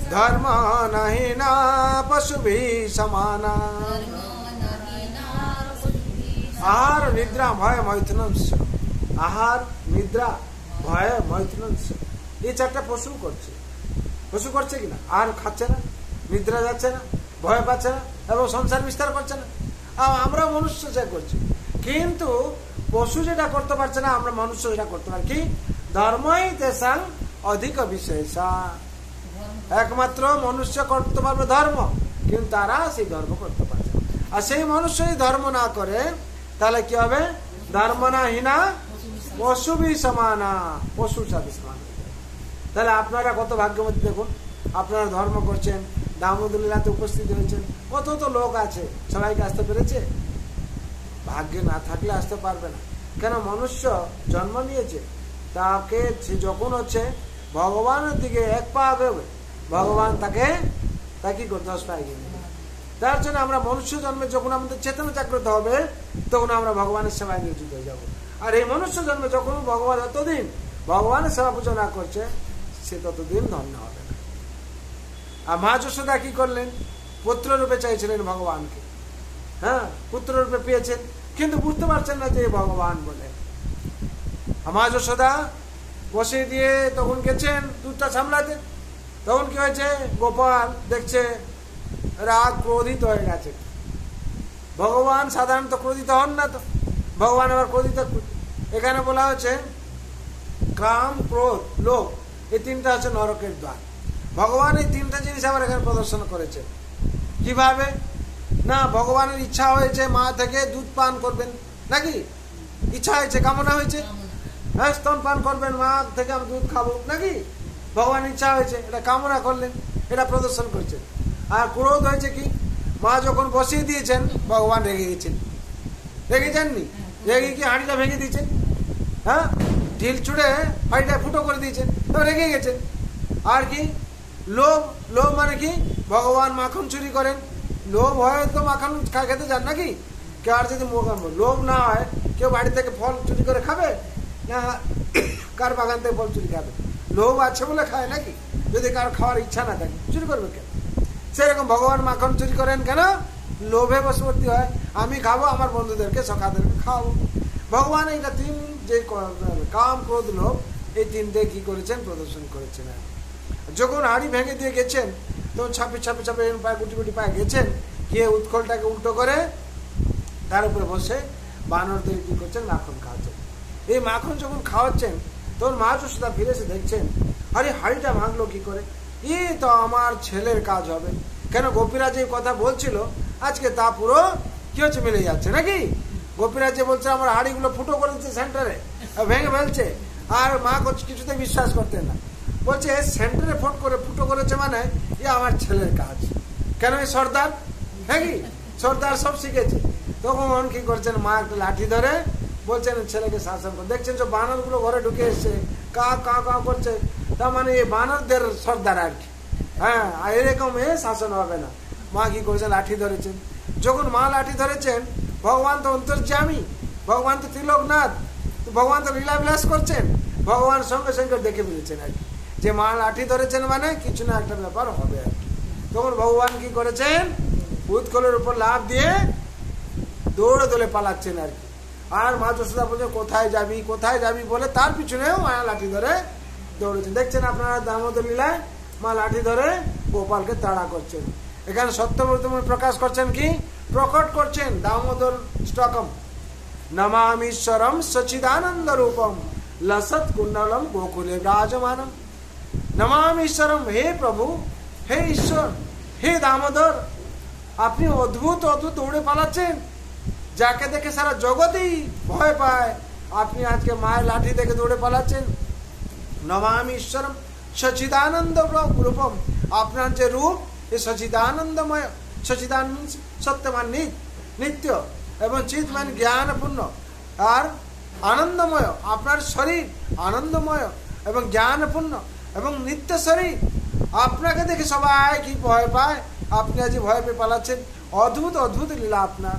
धर्म नहीं ना पशु भी समाना आहार निद्रा भय मैथुन आहार निद्रा भय मैथुन এই চারটা পশু করছে কিনা আর খাচ্ছে না নিদ্রা যাচ্ছে না ভয় পাচ্ছে না এবং সংসার বিস্তার করছে না আমরা মনুষ্য যা করছি কিন্তু পশু যেটা করতে পারছে না আমরা মনুষ্য যেটা করতে পারি কি ধর্মই তেষাং অধিক বিশেষা একমাত্র মনুষ্য করতে পারবে ধর্ম কিন্তু তারা সেই ধর্ম করতে পারছে আর সেই মনুষ্য ধর্ম না করে তাহলে কি হবে ধর্ম না হীনা পশু বি সমানা পশুর সাথে সমান তাহলে আপনারা কত ভাগ্যবতী দেখুন আপনারা ধর্ম করছেন দামোদর লীলাতে উপস্থিত হয়েছেন কত তো লোক আছে সবাইকে আসতে পেরেছে ভাগ্যে না থাকলে আসতে পারবে না কেন মনুষ্য জন্ম নিয়েছে তাকে যখন হচ্ছে ভগবানের দিকে এক পা আগাবে ভগবান তাকে কি করতে 10 পা এগিয়ে নেবে তার জন্য আমরা মনুষ্য জন্মে যখন আমাদের চেতনা জাগ্রত হবে তখন আমরা ভগবানের সেবায় নিয়োজিত হয়ে যাবো আর এই মনুষ্য জন্মে যখন ভগবান যতদিন ভগবানের সেবা পূজা না করছে সে ততদিন ধন্য হবে না আর মা যশোদা কি করলেন পুত্র রূপে চাইছিলেন ভগবানকে হ্যাঁ পুত্র রূপে পেয়েছেন কিন্তু বুঝতে পারছেন না যে ভগবান বলে মা যশোদা বসে দিয়ে তখন গেছেন দুধটা সামলাতে তখন কি হয়েছে গোপাল দেখছে রাগ ক্রোধিত হয়ে গেছে ভগবান সাধারণত ক্রোধিত হন না তো ভগবান আবার ক্রোধিত এখানে বলা হচ্ছে কাম ক্রোধ লোভ এই তিনটা হচ্ছে নরকের দ্বার ভগবান এই তিনটা জিনিস আবার এখানে প্রদর্শন করেছে কিভাবে না ভগবানের ইচ্ছা হয়েছে মা থেকে দুধ পান করবেন নাকি ইচ্ছা হয়েছে কামনা হয়েছে হ্যাঁ স্তন পান করবেন মা থেকে আমি দুধ খাবো নাকি ভগবানের ইচ্ছা হয়েছে এটা কামনা করলেন এটা প্রদর্শন করছেন আর ক্রোধ হয়েছে কি মা যখন বসিয়ে দিয়েছেন ভগবান রেগে গেছেন রেগে যাননি রেগে কি হাঁড়িটা ভেঙে দিয়েছেন হ্যাঁ ঢিল ছুড়ে হাঁড়িটা ফুটো করে দিয়েছেন তো রেগে গেছেন আর কি লোভ লোভ মানে কি ভগবান মাখন চুরি করেন লোভ হয় তো মাখন খেতে যান নাকি কেউ আর যদি লোভ না হয় কেউ বাড়ি থেকে ফল চুরি করে খাবে না কার বাগান থেকে ফল চুরি খাবে লোভ আছে বলে খায় নাকি যদি কার খাওয়ার ইচ্ছা না থাকে চুরি করবে কেন সেরকম ভগবান মাখন চুরি করেন কেন লোভে বশবর্তী হয় আমি খাবো আমার বন্ধুদেরকে সখাদেরকে খাওয়াবো ভগবান এইটা তিন যে কাম ক্রোধ লোভ এই তিনটে কি করেছেন প্রদর্শন করেছেন যখন হাড়ি ভেঙে দিয়ে গেছেন তখন ছাপে ছাপে ছাপে পায়ে গুটি গুটি পায়ে গেছেন গিয়ে উৎকলটাকে উল্টো করে তার উপরে বসে বানরদের কি করছেন মাখন খাওয়াচ্ছেন এই মাখন যখন খাওয়াচ্ছেন তখন মা যশোদা ফিরে এসে দেখছেন আরে হাড়িটা ভাঙলো কি করে এই তো আমার ছেলের কাজ হবে কেন গোপীরা যে কথা বলছিল আজকে তা পুরো কি হচ্ছে মিলে যাচ্ছে নাকি গোপীরা যে বলছে আমার হাড়িগুলো ফুটো করে দিচ্ছে সেন্টারে ভেঙে ফেলছে আর মা কিছুতে বিশ্বাস করতেন না বলছে সেন্টারে ফুটো করেছে মানে এ আমার ছেলের কাজ কেন এই সর্দার হ্যাঁ কি সর্দার সব শিখেছে তখন কি করছেন মা একটা লাঠি ধরে বলছেন ছেলেকে শাসন করে দেখছেন যে বানর গুলো ঘরে ঢুকে এসছে কা কা কা করছে তার মানে এই বানরদের সর্দার আর কি হ্যাঁ এরকম শাসন হবে না মা কি করেছেন লাঠি ধরেছেন যখন মা লাঠি ধরেছেন ভগবান তো অন্তর্যামী ভগবান তো ত্রিলোকনাথ ভগবান তো লীলাবিলাস করছেন ভগবান সঙ্গে সঙ্গে দেখে ফেলেছেন আর কি যে মা লাঠি ধরেছেন মানে কিছু না একটা ব্যাপার হবে আর কি তখন ভগবান কি করেছেন উৎকলের উপর লাফ দিয়ে দৌড়ে দৌড়ে পালাচ্ছেন আর কি আর মা যশোদা বলছে কোথায় যাবি বলে তার পিছনেও মায়া লাঠি ধরে দৌড়েছেন দেখছেন আপনারা দামোদর লীলায় মা লাঠি ধরে গোপালকে তাড়া করছেন এখানে সত্যমূর্তি প্রকাশ করছেন কি প্রকট করছেন দামোদর স্টকম নমামীশ্বরম সচিদানন্দ রূপম লসৎ কুণ্ডলম গোকুলে বিরাজমানম নমামীশ্বরম হে প্রভু হে ঈশ্বর হে দামোদর আপনি অদ্ভুত অদ্ভুত দৌড়ে পালাচ্ছেন যাকে দেখে সারা জগতেই ভয় পায় আপনি আজকে মায়ের লাঠি দেখে দৌড়ে পালাচ্ছেন নমামি ঈশ্বরম সচিদানন্দ রূপম আপনার যে রূপ এই সচিদানন্দময় সচিদানন্দ সত্যমান নিত্য এবং চিত মানে জ্ঞানপূর্ণ আর আনন্দময় আপনার শরীর আনন্দময় এবং জ্ঞানপূর্ণ এবং নিত্য শরীর আপনাকে দেখে সবাই কি ভয় পায় আপনি আজ ভয় পেয়ে পালাচ্ছেন অদ্ভুত অদ্ভুত লীলা আপনার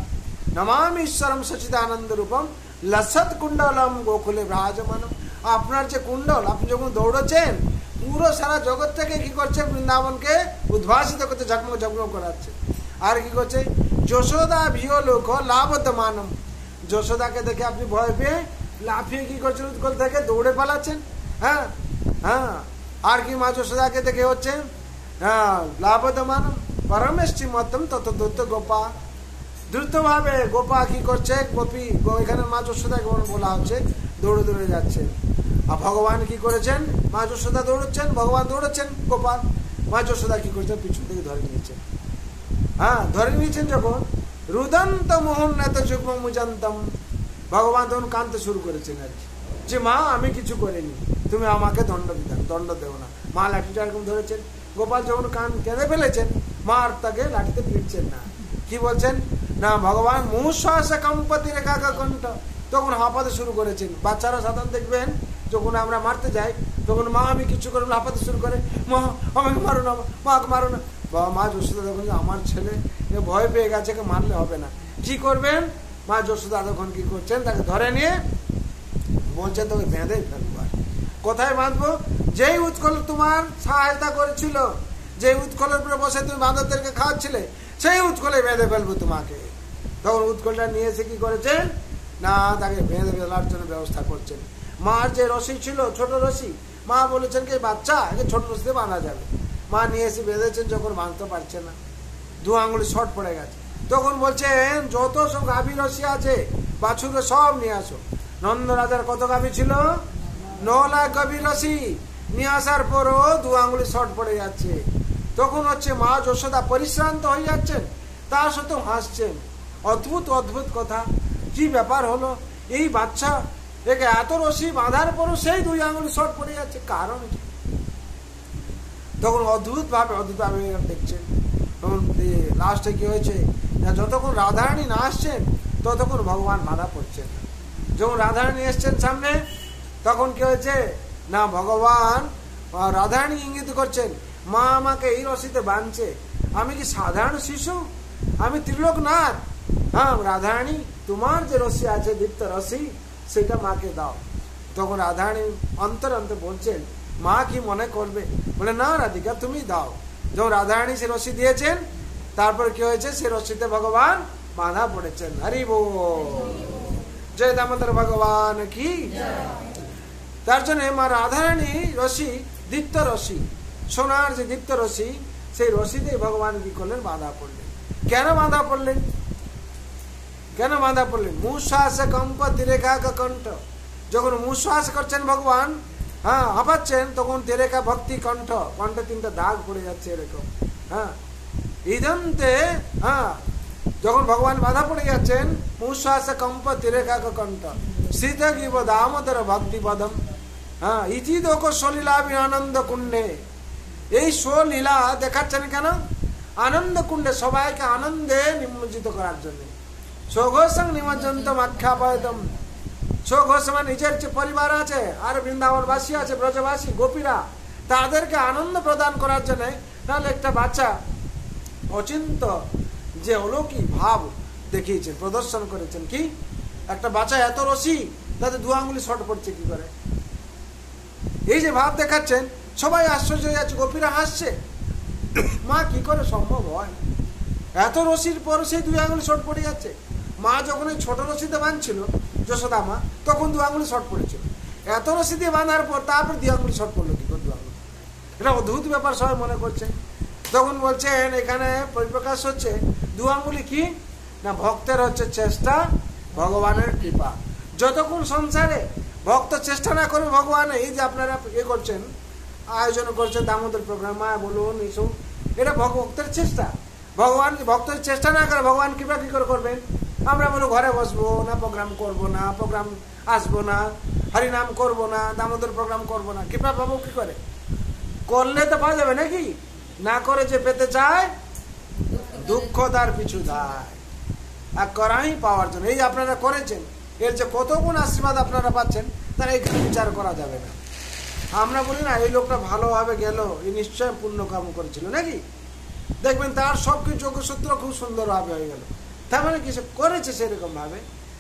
নমামি ঈশ্বরম সচিদানন্দ রূপম লসৎ কুণ্ডলম গোকুলে বিরাজমানম। আপনার যে কুণ্ডল, আপনি যখন দৌড়চ্ছেন পুরো সারা জগৎ থেকে কি করছে, বৃন্দাবনকে উদ্ভাসিত করতে ঝকমক ঝকমক করাচ্ছে। আর কি করছে, যশোদা ভিও লোক লাভদমানম। যশোদাকে দেখে আপনি ভয় পেয়ে লাফিয়ে কি করছেন, উৎকল থেকে দৌড়ে পালাচ্ছেন। হ্যাঁ হ্যাঁ, আর কি মা যশোদাকে দেখে হচ্ছে হ্যাঁ লাভদমানম পরমেষ্টি মতম তত দ্রুত গোপা। দ্রুত ভাবে গোপা কি করছে, গোপী এখানে মা যশোদাকে বলা হচ্ছে দৌড়ে দৌড়ে যাচ্ছে। আর ভগবান কি করেছেন, মা যশোদা দৌড়চ্ছেন, ভগবান দৌড়চ্ছেন, গোপাল মা যশোদা কি করছেন, পিছন থেকে ধরে নিয়েছেন। হ্যাঁ, ধরে নিয়েছেন যখন রুদন্ত মোহন এত যুগ্ম মুজান্তম, ভগবান তখন কাঁদতে শুরু করেছেন আর কি, যে মা আমি কিছু করিনি, তুমি আমাকে দণ্ড দেও না। মা লাঠিটা এরকম ধরেছেন। গোপাল যখন কেঁদে ফেলেছেন, মা আর তাকে লাঠিতে পিটছেন না। কি বলছেন না, ভগবান মুশ্বাসে কম্পতি রেখা কণ্ঠ, তখন হাঁপাতে শুরু করেছেন। বাচ্চারা সাধারণ দেখবেন যখন আমরা মারতে যাই তখন মা আমি কিছু করে হাঁপাতে শুরু করে, মা আমাকে মারো না, মাকে মারো না। বাবা মা যশোদা দেখুন আমার ছেলে ভয় পেয়ে গেছে, মারলে হবে না। কি করবেন, মা যশোদা তখন কি করছেন, তাকে ধরে নিয়ে বলছেন তোকে বেঁধে ফেলবো। আর কোথায় বাঁধবো, যেই উৎকল তোমার সহায়তা করেছিল, যে উৎকলের উপরে বসে তুমি বাঁদরদেরকে খাওয়াচ্ছিলে, সেই উৎকলে বেঁধে ফেলবো তোমাকে। তখন উৎকলটা নিয়ে এসে কি করেছেন না, তাকে বেঁধে ফেলার জন্য ব্যবস্থা করছেন। মার যে রশি ছিল, ছোট রশি, মা বলেছেন কি বাচ্চা একে ছোট রশিতে বাঁধা যাবে। মা নিয়ে এসে বেঁধেছেন, যখন বাঁধতে পারছে না, 2 আঙুলি শর্ট পড়ে গেছে, তখন বলছেন যত সব গাভী রশি আছে বাছুরকে সব নিয়ে আসো। নন্দ রাজার কত গাভী ছিল, 9 লাখ গাভী রশি নিয়ে আসার পরও 2 আঙুলি শর্ট পড়ে যাচ্ছে। তখন হচ্ছে মা যশোদা পরিশ্রান্ত হয়ে যাচ্ছেন, তা সত্ত্বেও হাসছেন। অদ্ভুত অদ্ভুত কথা, কি ব্যাপার হলো, এই বাচ্চা একে এত রশি বাঁধার পরও সেই 2 আঙুলি শর্ট পড়ে যাচ্ছে, কারণ কি? তখন অদ্ভুত ভাবে দেখছেন। তখন লাস্টে কি হয়েছে, যতক্ষণ রাধারানী না আসছেন ততক্ষণ ভগবান বাধা পড়ছেন। যখন রাধারানী এসছেন সামনে, তখন কি হয়েছে না, ভগবান রাধারানী ইঙ্গিত করছেন, মা আমাকে এই রশিতে বাঁধছে, আমি কি সাধারণ শিশু, আমি ত্রিলোকনাথ। হ্যাঁ রাধারানী, তোমার যে রশি আছে দীপ্ত রশি, সেটা মাকে দাও। তখন রাধারানী অন্তর অন্তর বলছেন, মা কি মনে করবে, বলে না রাধিকা তুমি দাও। যখন রাধারানী সে রশি দিয়েছেন, তারপর কি হয়েছে, সে রশিতে ভগবান বাঁধা পড়েছেন। হরি বল, জয় দামোদর ভগবান কি। তার জন্য মা রাধারানী রশি দীপ্ত রশি, সোনার যে দীপ্ত রশি, সেই রশিতে ভগবান কি করলেন, বাঁধা পড়লেন। কেন বাঁধা পড়লেন, কেন বাঁধা পড়লেন, মুশ্বাস কম্প তিরেখা কণ্ঠ। যখন মুশ্বাস করছেন ভগবান, হ্যাঁ হাঁপাচ্ছেন, তখন তিরেখা ভক্তি কণ্ঠ, কণ্ঠে 3টা দাগ পড়ে যাচ্ছে এরকম। হ্যাঁ ইদন্তে, হ্যাঁ যখন ভগবান বাধা পড়ে যাচ্ছেন, মুশ্বাস কম্প তিরেখা কণ্ঠ শীত গিব দামোদর ভক্তি পদম। হ্যাঁ ইতি দোক সলীলা আনন্দ কুণ্ডে, এই সলীলা দেখাচ্ছেন কেন, আনন্দ কুণ্ডে সবাইকে আনন্দে নিমজ্জিত করার জন্য। স্বঘোষং নিমজ্জন্তম আখ্যাপয়তম, স্বঘোষ মানে নিজের যে পরিবার আছে, আর বৃন্দাবনবাসী আছে, ব্রজবাসী গোপীরা, তাদেরকে আনন্দ প্রদান করার জন্য। তাহলে একটা বাচ্চা অচিন্ত যে অলৌকিক ভাব দেখিয়েছেন, প্রদর্শন করেছেন। কি একটা বাচ্চা এত রসি, তাতে 2 আঙুলি শর্ট পড়ছে কি করে, এই যে ভাব দেখাচ্ছেন, সবাই আশ্চর্য হয়ে যাচ্ছে, গোপীরা হাসছে। মা কি করে সম্ভব হয়, এত রশির পর সেই 2 আঙুলি শর্ট পড়ে যাচ্ছে। মা যখন ওই ছোট রশিতে বাঁধছিল যশোদা মা, তখন 2 আঙুলি শর্ট পড়েছিল। এত রশি দিয়ে বাঁধার পর তারপর 2 আঙুলি শর্ট পড়লো কি করে, 2 আঙুলি, এটা অদ্ভুত ব্যাপার সবাই মনে করছে। তখন বলছেন এখানে পরিপ্রকাশ হচ্ছে 2 আঙুলি কি না, ভক্তের হচ্ছে চেষ্টা, ভগবানের কৃপা। যতক্ষণ সংসারে ভক্ত চেষ্টা না করে ভগবান, এই যে আপনারা ইয়ে করছেন, আয়োজন করছেন দামোদর প্রোগ্রাম, মা বলুন ইসু, এটা ভক্তের চেষ্টা। ভগবান ভক্তের চেষ্টা না করে ভগবান কৃপা কি করে করবেন। আমরা বলো ঘরে বসবো না, প্রোগ্রাম করবো না, প্রোগ্রাম আসবো না, হরিনাম করবো না, দামোদর প্রোগ্রাম করবো না, কৃপা পাবো কি করে, করলে তো পাওয়া যাবে নাকি, না করে যে পেতে চায় দুঃখ তার পিছু দায়, আর করাই পাওয়ার জন্য। এই আপনারা করেছেন, এর যে কত গুণ আশীর্বাদ আপনারা পাচ্ছেন, তার এইখানে বিচার করা যাবে না। আমরা বলি না এই লোকটা ভালোভাবে গেল, এই নিশ্চয় পুণ্য কাম করেছিল নাকি, দেখবেন তার সব কিছু যোগসূত্র খুব সুন্দরভাবে হয়ে গেল। তার মানে কিছু করেছে সেরকম ভাবে,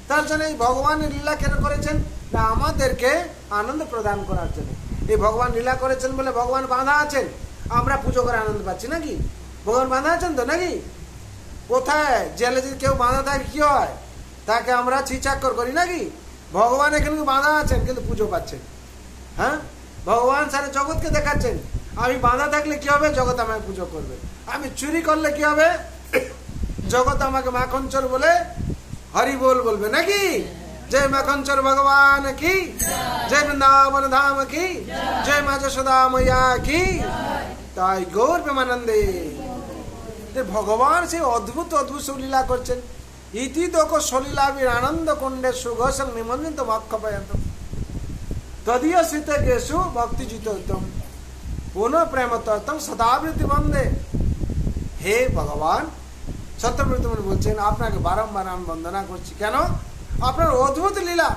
তার জন্য এই ভগবান লীলা কেন করেছেন? না আমাদেরকে আনন্দ প্রদান করার জন্য। এই ভগবান লীলা করেছেন বলে ভগবান বাঁধা আছেন, আমরা পুজো করে আনন্দ পাচ্ছি নাকি? ভগবান বাঁধা আছেন তো নাকি? কোথায় জেলে যদি কেউ বাঁধা থাকে কি হয়? তাকে আমরা ছিচাক্কর করি নাকি? ভগবান এখানে বাঁধা আছেন কিন্তু পুজো পাচ্ছেন। হ্যাঁ, ভগবান সারা জগৎকে দেখাচ্ছেন আমি বাঁধা থাকলে কি হবে? জগৎ আমাকে পুজো করবে। আমি চুরি করলে কি হবে? জগৎ আমাকে মাখন চোর বলে হরি বল বলবে নাকি? জয় মাখন চোর ভগবান কি, জয় বৃন্দাবন ধাম কি, জয় মা যশোদা मैया কি। তাই গৌর প্রেমানন্দে ভগবান সেই অদ্ভুত অদ্ভুত সলীলা করছেন। ইতি তোক সলীলাবির আনন্দ কুণ্ডে সুঘোষং নিমন্ত্রিত মক্ষপয়ন্ত তদীয় শীতে গেসু ভক্তিজিতম পুনঃ প্রেম তত্ত্বম সদাবৃত্তি বন্দে। হে ভগবান, সত্যব্রতমণি বলছেন আপনাকে বারংবার আমি বন্দনা করছি। কেন? আপনার অদ্ভুত লীলা।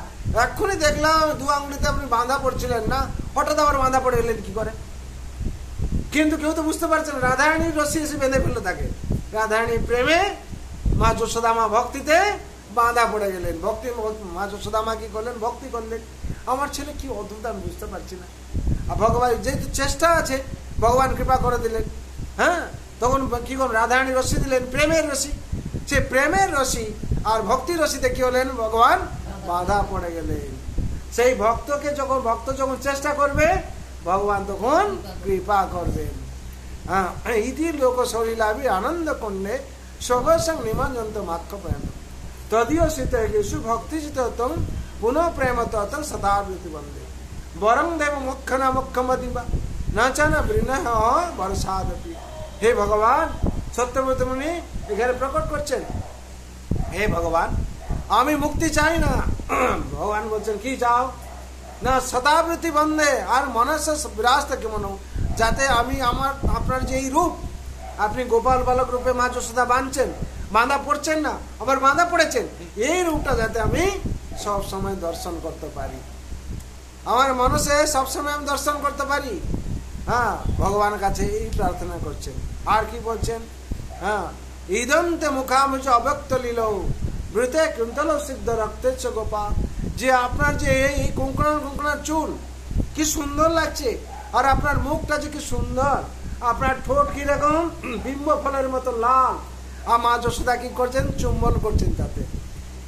এক্ষুনি দেখলাম 2 আঙ্গুলিতে আপনি বাঁধা পড়ছিলেন না, হঠাৎ আবার বাঁধা পড়ে গেলেন কি করে? কিন্তু কেউ তো বুঝতে পারছেন রাধারানীর রশি এসে বেঁধে ফেললো তাকে। রাধারানীর প্রেমে মা যশোদা মা ভক্তিতে বাঁধা পড়ে গেলেন। ভক্তি মা যশোদা মা কি করলেন? ভক্তি করলেন। আমার ছেলে কি অদ্ভুত আমি বুঝতে পারছি না। আর ভগবান যেহেতু চেষ্টা আছে ভগবান কৃপা করে দিলেন। হ্যাঁ, তখন কি করলেন? রাধারানীর রশি দিলেন, প্রেমের রশি। সে প্রেমের রশি আর ভক্তির রশিতে কি হলেন? ভগবান বাঁধা পড়ে গেলেন। সেই ভক্তকে যখন ভক্ত যখন চেষ্টা করবে ভগবান তখন কৃপা করবেন। হ্যাঁ, ইতি লোক সলীলাভি আনন্দ কুণ্ডে সহসং নিমঞ্জন্ত মাক্ষপয়ন্ত তদীয় শীতে গেসু ভক্তিজিতম পুনঃ প্রেম তত্ত্বম সদাবৃত্তি বন্দে বরং দেব মুখ্য না মুখ্যমদিবা না চানা বৃণহ বর্ষাদপি। হে ভগবান, সত্যব্রতমণি এখানে প্রকট করছেন, হে ভগবান আমি মুক্তি চাই না। ভগবান বলছেন কি চাও? না সদাবৃত্তি বন্দে আর মনস্য বিরাস্ত কি মনো, যাতে আমি আমার আপনার যে এই রূপ, আপনি গোপাল বালক রূপে মা যশোদা বাঁধছেন, বাঁধা পড়ছেন না আবার বাঁধা পড়েছেন, এই রূপটা যাতে আমি সব সময় দর্শন করতে পারি, আমার মনসে সবসময় আমি দর্শন করতে পারি। হ্যাঁ, ভগবানের কাছে এই প্রার্থনা করছেন। আর কি বলছেন? হ্যাঁ, ইদন্তে মুখামুচ অব্যক্ত লীল বৃতে কুন্তল সিদ্ধ রক্তেচ্ছ গোপা। যে আপনার যে এই কুঙ্কনার চুল কি সুন্দর লাগছে, আর আপনার মুখটা যে কি সুন্দর, আপনার ঠোঁট কিরকম বিম্ব ফলের মতো লাল, আর মা যশোদা কি করছেন? চুম্বন করছেন তাতে।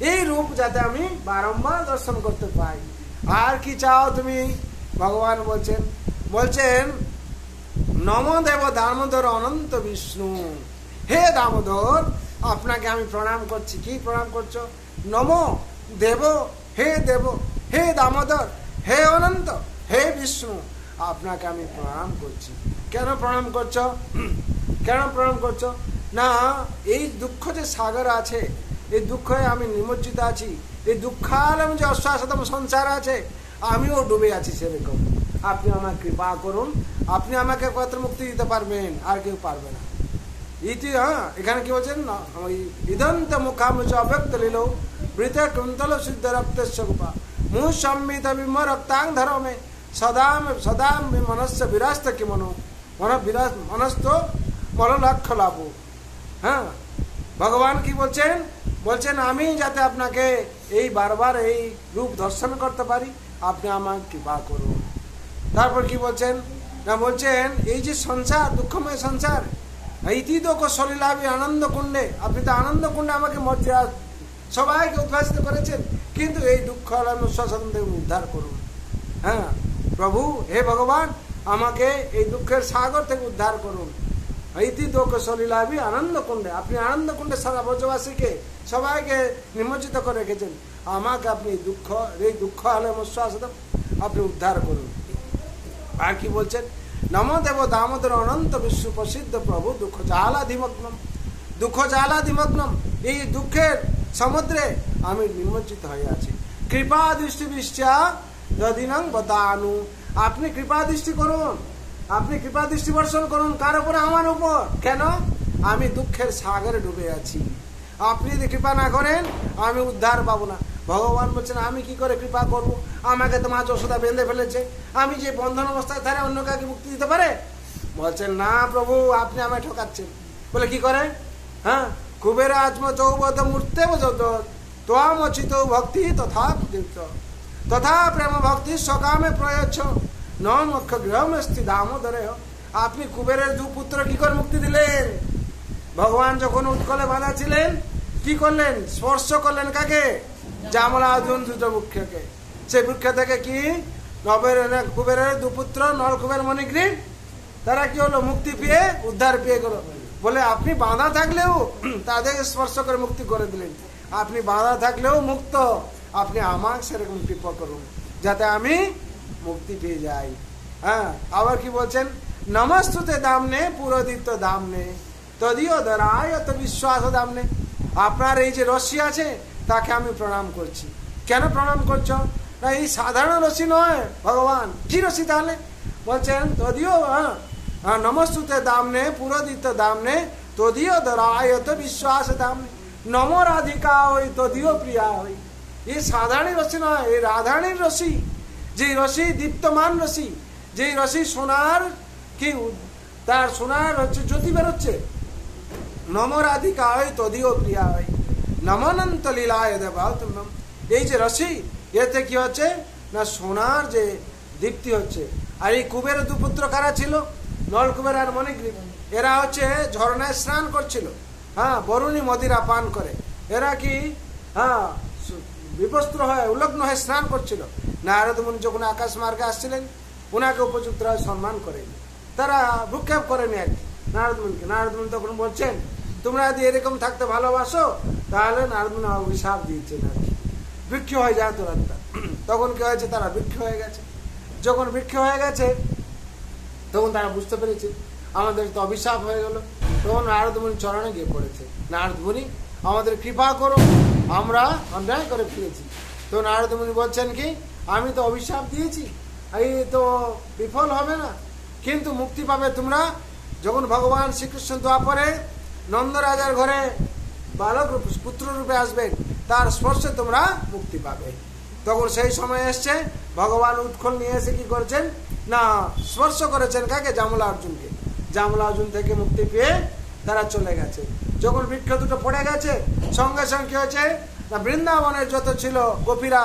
এই রূপ যাতে আমি বারংবার দর্শন করতে পাই। আর কি চাও তুমি? ভগবান বলছেন নম দেব দামোদর অনন্ত বিষ্ণু। হে দামোদর, আপনাকে আমি প্রণাম করছি। কি প্রণাম করছো? নম দেব, হে দেব, হে দামোদর, হে অনন্ত, হে বিষ্ণু, আপনাকে আমি প্রণাম করছি। কেন প্রণাম করছো? কেন প্রণাম করছো? না এই দুঃখ যে সাগর আছে, এই দুঃখে আমি নিমজ্জিত আছি, এই দুঃখালম যে অশ্বাসতম সংসার আছে আমিও ডুবে আছি সেরকম। আপনি আমাকে কৃপা করুন, আপনি আমাকে কত মুক্তি দিতে পারবেন, আর কেউ পারবে না। ইতি এখানে কি বলছেন? ইদন্ত মুখামুচ অব্যক্ত লীল বৃতে কুন্তল সিদ্ধ রক্তেশ্ব গোপা মুহ সম্মিত বিম্ব রক্তাং ধরমে সদা মনস্য বিরাস্ত কি মনো মনস্থ মললক্ষ লাভ। হ্যাঁ, ভগবান কি বলছেন আমি যাতে আপনাকে এই বারবার এই রূপ দর্শন করতে পারি, আপনি আমাকে কৃপা করুন। তারপর কি বলছেন? না বলছেন এই যে সংসার, দুঃখময় সংসার, ইতি তো সলীলাভি আনন্দ কুণ্ডে, আপনি তো আনন্দ কুণ্ডে আমাকে মর্যাদা সবাইকে উদ্ভাসিত করেছেন, কিন্তু এই দুঃখ উদ্ধার করুন। হ্যাঁ প্রভু, হে ভগবান, আমাকে এই দুঃখের সাগর থেকে উদ্ধার করুন। ইতি তো সলীলাভি আনন্দ কুণ্ডে, আপনি আনন্দ কুণ্ডে সারা ব্রজবাসীকে সবাইকে নিমজ্জিত করে রেখেছেন, আমাকে আপনি এই দুঃখ আলম উচ্ছ্বাসতম আপনি উদ্ধার করুন। আর কি বলছেন? নম দেব দামোদর অনন্ত বিশ্ব প্রসিদ্ধ প্রভু দুঃখ জালাধিমগ্নম, এই দুঃখের সমুদ্রে আমি নিমজ্জিত হয়ে আছি। কৃপা দৃষ্টি বিশ্চা যদিনং বদানু, আপনি কৃপা দৃষ্টি করুন, আপনি কৃপা দৃষ্টি বর্ষণ করুন। কার উপরে? আমার উপর। কেন? আমি দুঃখের সাগরে ডুবে আছি, আপনি যদি কৃপা না করেন আমি উদ্ধার পাবো না। ভগবান বলছেন আমি কি করে কৃপা করব? আমাকে তো মা যশোদা বেঁধে ফেলেছে, আমি যে বন্ধন অবস্থায় তারা অন্য কাউকে মুক্তি দিতে পারে? বলছেন না প্রভু, আপনি আমায় ঠকাচ্ছেন। বলে কি করে? হ্যাঁ, কুবের আত্ম চৌবদ মূর্তে त्वामचित भक्ति तथा तथा प्रेम भक्ति सकामे प्रयच्छ न मुख गृह स्थित दामोदर। আপনি কুবেরের দু পুত্র কি করে মুক্তি দিলেন? ভগবান যখন উৎকলে বাঁধা ছিলেন কি করলেন? স্পর্শ করলেন কাকে? জামলার্জুন দ্রুত বৃক্ষকে। সেই বৃক্ষ থেকে কি কুবেরের দু পুত্র নলকুবের মণিগ্রীব তারা কি হলো? মুক্তি পেয়ে উদ্ধার পেয়ে গেল। বলে আপনি বাঁধা থাকলেও তাদের স্পর্শ করে মুক্তি করে দিলেন। আপনি বাঁধা থাকলেও মুক্ত, আপনি আমার সেরকম কৃপা করুন যাতে আমি মুক্তি পেয়ে যাই। হ্যাঁ, আবার কি বলছেন? নমস্তুতে দামনে পুরোদিত দামনে তদীয় দরায়ত বিশ্বাস দামনে। আপনার এই যে রশ্মি আছে তাকে আমি প্রণাম করছি। কেন প্রণাম করছো? না এই সাধারণ রশ্মি নয় ভগবান। কি রশ্মি তাহলে? বলছেন তদীয় নমস্তুতে দামনে পুরোদিত দামনে তদীয় দরায়ত বিশ্বাস দামনে নম রাধিকা হই তদীয় প্রিয়া হই। এই সাধারণ রশ্মি নয়, এই রাধারণীর রশ্মি। যে রশ্মি দীপ্তমান রশ্মি, যে রশ্মি সোনার কি তার সোনার হচ্ছে জ্যোতি বেরোচ্ছে। নম রাধিকা হয় তদীয় প্রিয়া হয় নমনন্ত লীলায় দেবা। এই যে রশ্মি এতে কি হচ্ছে না সোনার যে দীপ্তি হচ্ছে। আর এই কুবের দুপুত্র কারা ছিল? নলকুবের আর মণিগ্রীব। এরা হচ্ছে ঝর্ণায় স্নান করছিল, হ্যাঁ, বরুণী মদিরা পান করে। এরা কি হ্যাঁ বিবস্ত্র হয়ে উলগ্ন হয়ে স্নান করছিল। নারদ মুনি যখন আকাশ মার্গে আসছিলেন ওনাকে উপযুক্ত সম্মান করেনি, তারা ভ্রুক্ষেপ করেনি আর কি নারদ মুনিকে। নারদ মুনি তখন বলছেন তোমরা যদি এরকম থাকতে ভালোবাসো তাহলে নারদ মুনি অভিশাপ দিয়েছেন আর কি, বৃক্ষ হয়ে যায় তোরা। তখন কি হয়েছে? তারা বৃক্ষ হয়ে গেছে। যখন বৃক্ষ হয়ে গেছে তখন তারা বুঝতে পেরেছে আমাদের তো অভিশাপ হয়ে গেল। তখন নারদ মুনি চরণে গিয়ে পড়েছে, নারদ মুনি আমাদের কৃপা করো, আমরা অন্যায় করে ফেলেছি। তো নারদ মুনি বলছেন কি আমি তো অভিশাপ দিয়েছি, এই তো বিফল হবে না, কিন্তু মুক্তি পাবে তোমরা যখন ভগবান শ্রীকৃষ্ণ দ্বাপরে নন্দরাজার ঘরে বালক পুত্র রূপে আসবেন, তার স্পর্শে তোমরা মুক্তি পাবে। তখন সেই সময় এসছে, ভগবান উৎকল নিয়ে এসে কি করেছেন না স্পর্শ করেছেন কাকে? জামলার্জুনকে। জামলার্জুন থেকে মুক্তি পেয়ে তারা চলে গেছে। যখন বৃক্ষ দুটো পড়ে গেছে সঙ্গে সঙ্গে কি হয়েছে না বৃন্দাবনের যত ছিল গোপীরা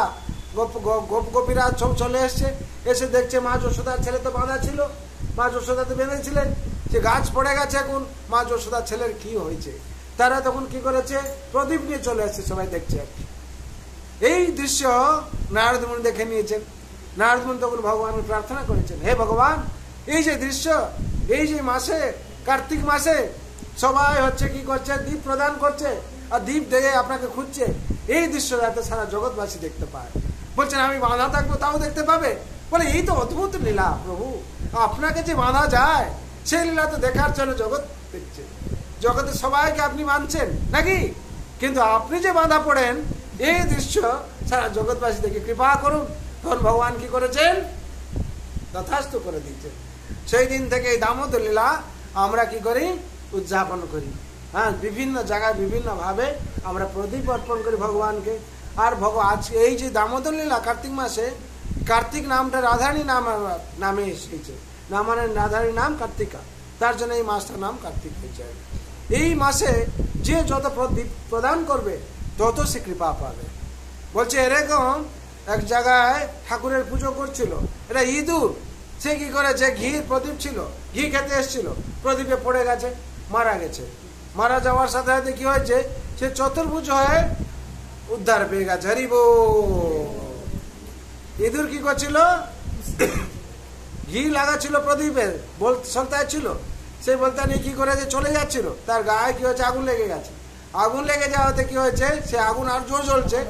গোপীরা সব চলে এসছে, এসে দেখছে মা যশোদার ছেলে তো বাঁধা ছিল, মা যশোদাতে বেঁধেছিলেন, যে গাছ পড়ে গেছে এখন মা যশোদার ছেলের কি হয়েছে। তারা তখন কি করেছে প্রদীপ নিয়ে চলে এসছে, সবাই দেখছে আর কি। এই দৃশ্য নারদ মুনি দেখে নিয়েছেন। নারদ মুনি তখন ভগবানকে প্রার্থনা করেছেন, হে ভগবান এই যে দৃশ্য, এই যে মাসে কার্তিক মাসে সবাই হচ্ছে কি করছে দীপ প্রদান করছে আর দীপ দেখে আপনাকে খুঁজছে, এই দৃশ্য যাতে সারা জগৎবাসী দেখতে পায়। বলছেন আমি বাঁধা থাকবো তাও দেখতে পাবে? বলে এই তো অদ্ভুত লীলা প্রভু, আপনাকে যে বাঁধা যায় সেই লীলা তো দেখার জন্য জগৎ দেখছে। জগতে সবাইকে আপনি মানছেন নাকি, কিন্তু আপনি যে বাঁধা পড়েন এই দৃশ্য সারা জগৎবাসী দেখে কৃপা করুন। তখন ভগবান কি করেছেন? যথাস্থ করে দিয়েছেন। সেই দিন থেকে এই দামোদর লীলা আমরা কি করি? উদযাপন করি। হ্যাঁ, বিভিন্ন জায়গায় বিভিন্ন ভাবে আমরা প্রদীপ অর্পণ করি ভগবানকে। আর আজকে এই যে দামোদর লীলা কার্তিক মাসে, কার্তিক নামটা রাধারণী নামে এসেছে, না মানে রাধারণীর নাম কার্তিকা, তার জন্য এই মাসটার নাম কার্তিক হয়েছে। এই মাসে যে যত প্রদীপ প্রদান করবে তত সে কৃপা পাবে। বলছে এরকম এক জায়গায় ঠাকুরের পুজো করছিল, এটা ইঁদুর, সে কি করেছে ঘির প্রদীপ ছিল, ঘি খেতে এসেছিল, প্রদীপে পড়ে গেছে, মারা গেছে। মারা যাওয়ার সাথে সাথে কি হয়েছে সে চতুর্ভুজ হয়ে উদ্ধার পেয়ে গেছে। হরিব ইঁদুর কি করছিল? ঘি লাগাচ্ছিল প্রদীপে, সন্তায় ছিল, সেই বলতে নিয়ে কি করেছে চলে যাচ্ছিল, তার গায়ে কি হয়েছে আগুন লেগে গেছে। আগুন লেগে যাওয়াতে কি হয়েছে সে আগুন আর জোর জ্বলছে।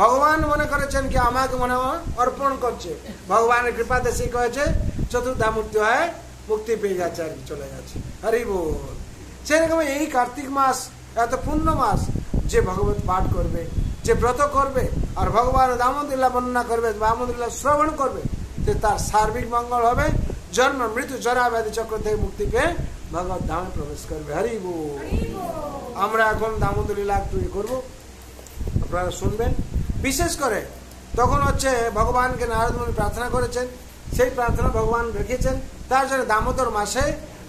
ভগবান মনে করেছেন কি আমাকে মনে হয় অর্পণ করছে, ভগবানের কৃপাতে সে হয়েছে চতুর্ধা মূর্তি হয়ে মুক্তি পেয়ে যাচ্ছে আর কি চলে যাচ্ছে। হরি বল। সেরকম এই কার্তিক মাস এত পূর্ণ মাস, যে ভগবত পাঠ করবে, যে ব্রত করবে আর ভগবান দামোদর বর্ণনা করবে, দামোদর শ্রবণ করবে, যে তার সার্বিক মঙ্গল হবে, জন্ম মৃত্যু জরা ব্যাধি চক্র থেকে মুক্তি পেয়ে ভগবত ধামে প্রবেশ করবে। হরি বল। আমরা এখন দামোদর লীলা একটু করবো, আপনারা শুনবেন। বিশেষ করে তখন হচ্ছে ভগবানকে নারদ মুনি প্রার্থনা করেছেন, সেই প্রার্থনা ভগবান রেখেছেন, তার জন্য দামোদর মাসে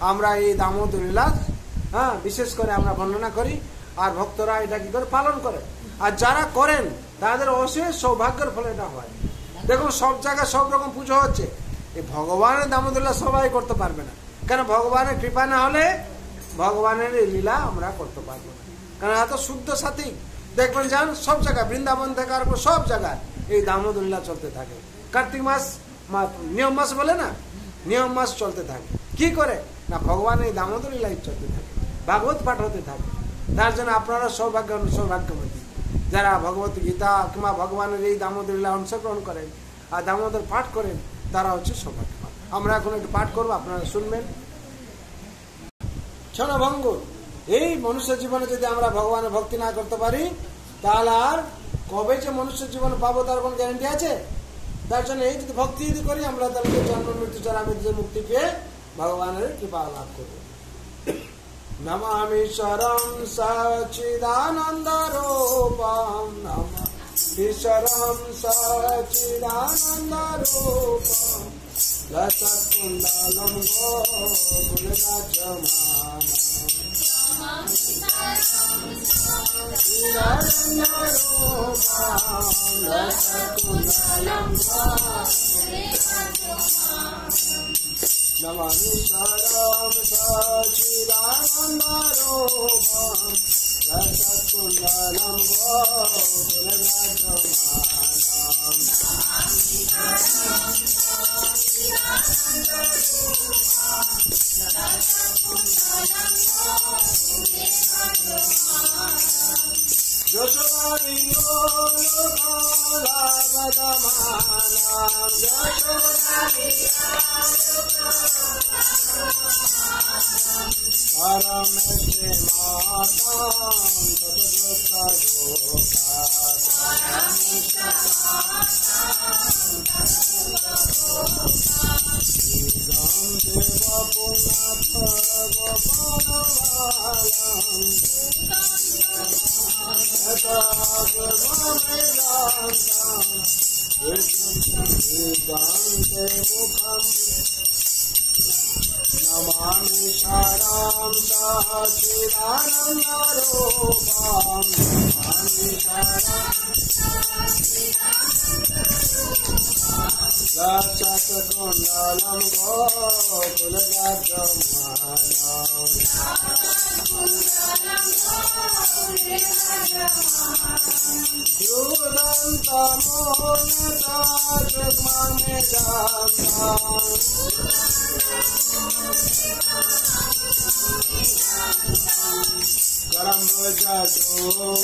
আমরা এই দামোদর লীলা বিশেষ করে আমরা বর্ণনা করি, আর ভক্তরা এটা কি করে পালন করে। আর যারা করেন তাদের অবশ্যই সৌভাগ্যের ফলে এটা হয়। দেখুন সব জায়গায় সব রকম পুজো হচ্ছে, এই ভগবানের দামোদরলীলা সবাই করতে পারবে না। কেন? ভগবানের কৃপা না হলে ভগবানের এই লীলা আমরা করতে পারবো না। কারণ এত শুদ্ধ সাথী দেখবেন যান সব জায়গায়, বৃন্দাবন থেকে আর সব জায়গায় এই দামোদরলীলা চলতে থাকে। কার্তিক মাস নিয়ম মাস বলে না, নিয়ম মাস চলতে থাকে। কি করে না, ভগবানের এই দামোদরলীলাই চলতে থাকে, ভাগবত পাঠ হতে থাকে। তার জন্য আপনারা সৌভাগ্যবতী যারা ভগবত গীতা কিংবা ভগবানের এই দামোদরলীলা অংশগ্রহণ করেন আর দামোদর পাঠ করেন, তারা হচ্ছে সৌভাগ্যবান। আমরা এখন একটু পাঠ করবো, আপনারা শুনবেন। ক্ষণভঙ্গ, এই মনুষ্য জীবনে যদি আমরা ভগবানের ভক্তি না করতে পারি, তাহলে আর কবে যে মনুষ্য জীবনে পাবো তার কোন গ্যারান্টি আছে? তার জন্য এই যদি ভক্তি যদি করি আমরা, তাহলে জন্ম মৃত্যু যারা মুক্তি পেয়ে ভগবানের কৃপা লাভ করবো। নমামি শরম সচিদানন্দ রূপম, নমামি শরম সচিদানন্দ রূপম, লসৎকুণ্ডলম গোকুলরাজমানম, সচিদানন্দ রূপম, লসৎকুণ্ডলম গোকুলরাজমানম, নমামি শরম সচিদানন্দ রূপম, লসৎকুণ্ডলম গোকুলরাজমানম, যশোদারিও লোকলাভদমানম, পরমেশে মাতাম তদ্ভুতলোকাৎ, ইদং দেব পুনাথ গোপনবালম, যথা গুণমেদান্তম, ইদং তে মুখম, নমামি শরম সচিদানন্দ রূপম, নমামি শরম লসৎকুণ্ডলম গোকুলরাজমানম, ক্রুদন্তমোনতাচুগ্মমেদান্তম, করম ভুজতু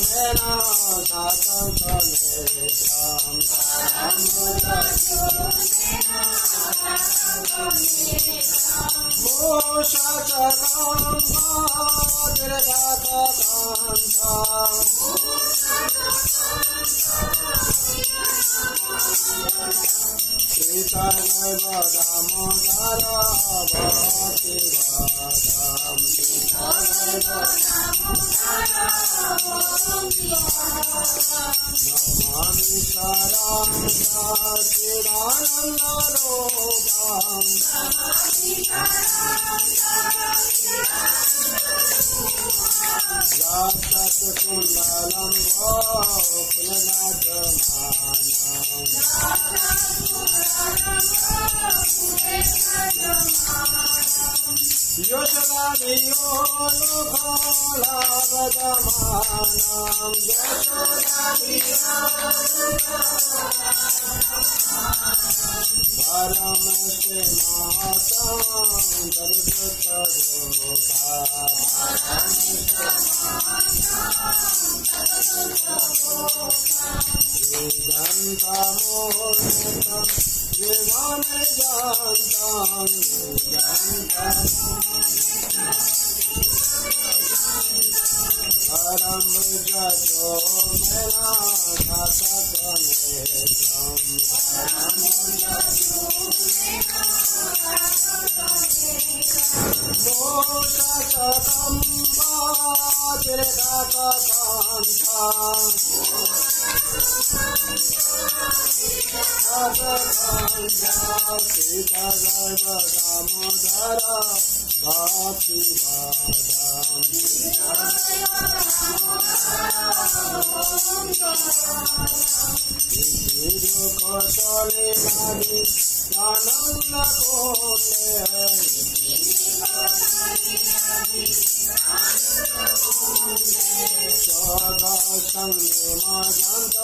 মেনা সাতম তনেত্রম, করম ভুজতু মোষাচকম দীর্ঘতকণ্ঠম, শ্রীতনৈব দামোদর ভক্তিবদম, নমামি শরম সচিদানন্দ রূপম, লসৎকুণ্ডলম গোকুলরাজমানম, যশোদারিও লোকলাভদমানম, পরমেশে মাতাম তদ্ভুতলোকাৎ, ইদং তমোনতম জীবনদান্তম, করম ভুজতু মেনা সাতকনেত্রম, মোষাচকম দীর্ঘতকণ্ঠম, সীতাগর্ভ দামোদর ভক্তিবদম, लीलादि आनंद कुंडे सदा संगे मजंत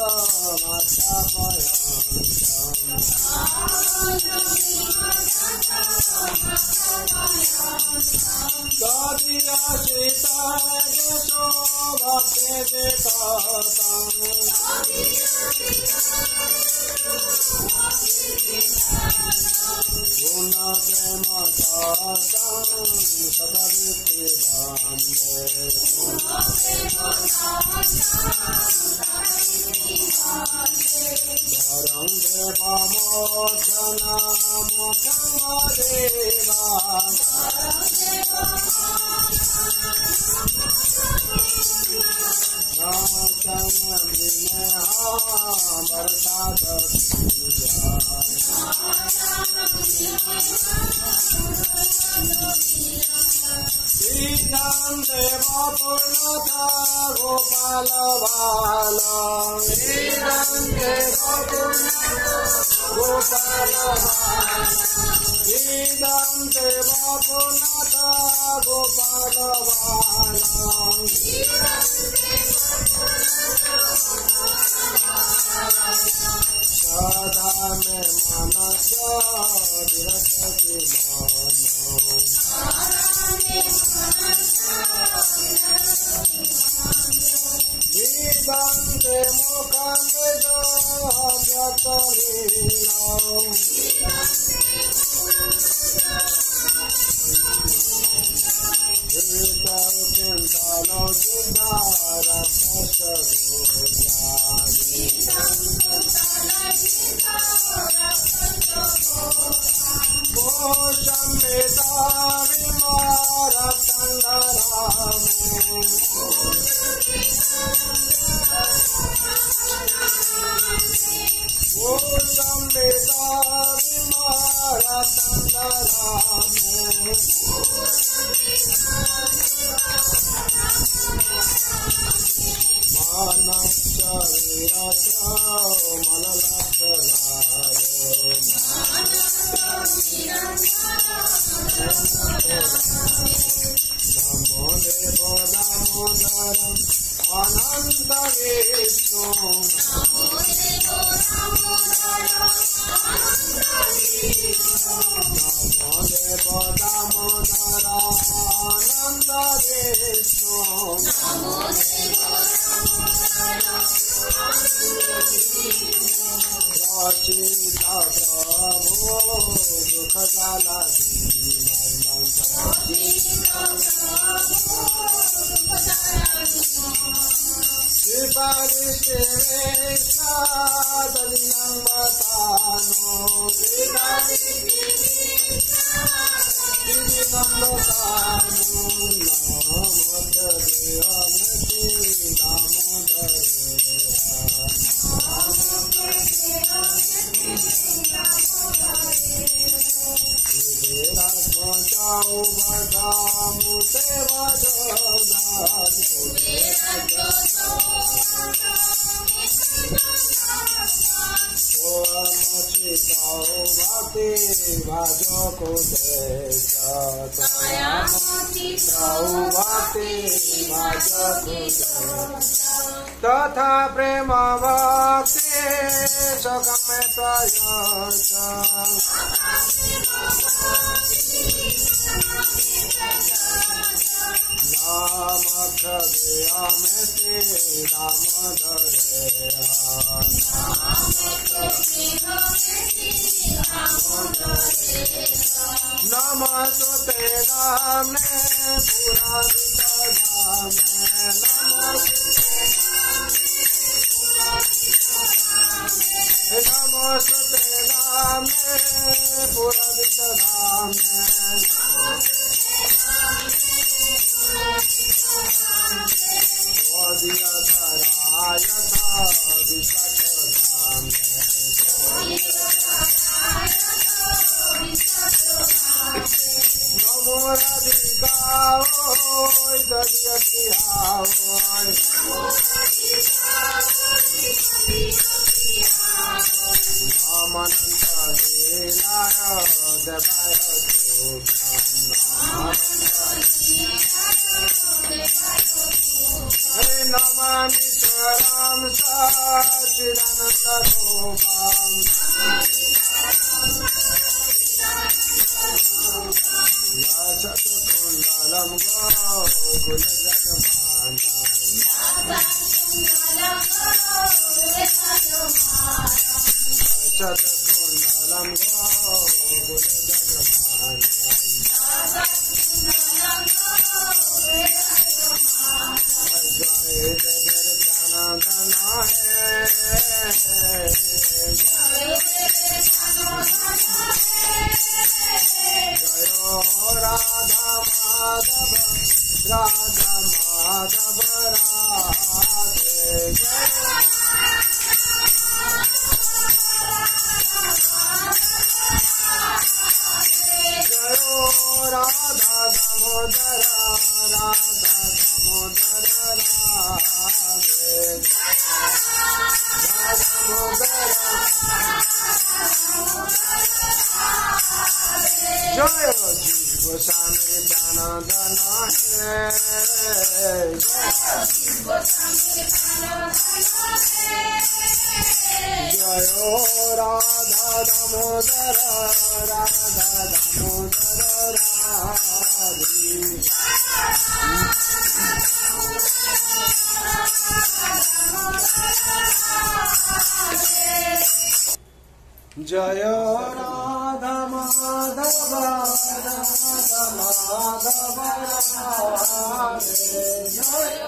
माचा दादिया सीता जसो भक्ति देखतम गुण प्रेम तातम सदविति बांधे धरम देवमोचना मोचम देवा श्रीराम देवा पूर्णता गोपाल बाल श्रीराम देवा गोपाल बाल श्रीराम देवा पूर्णता गोपाल बाल सदा में मनस विरसति दीदंते मुखंदे व्यक्त चिंतालो तथा प्रेम भक्ति सगम प्रयास नाम खगया में श्री दामोदर नमस्ते राम ने पूरा धाम नमस्ते राम ने पूरा धाम दिया धराय था विकट धाम नमो राधिका दरिया नमामि स्वराम सच्चिदानन्दरूपम् लसत्कुण्डलं गोकुलजगमानम् लसत्कुण्डलं गोकुलजगमानम् राधा माधव राधे जयो राधा दामोदर राधा दामोदर राधे दामोदर जय गोस्वामी जनार्दन जयो राधा दामोदर राधा दामोदर राधे जय राधा माधव राधा माधव राधे जय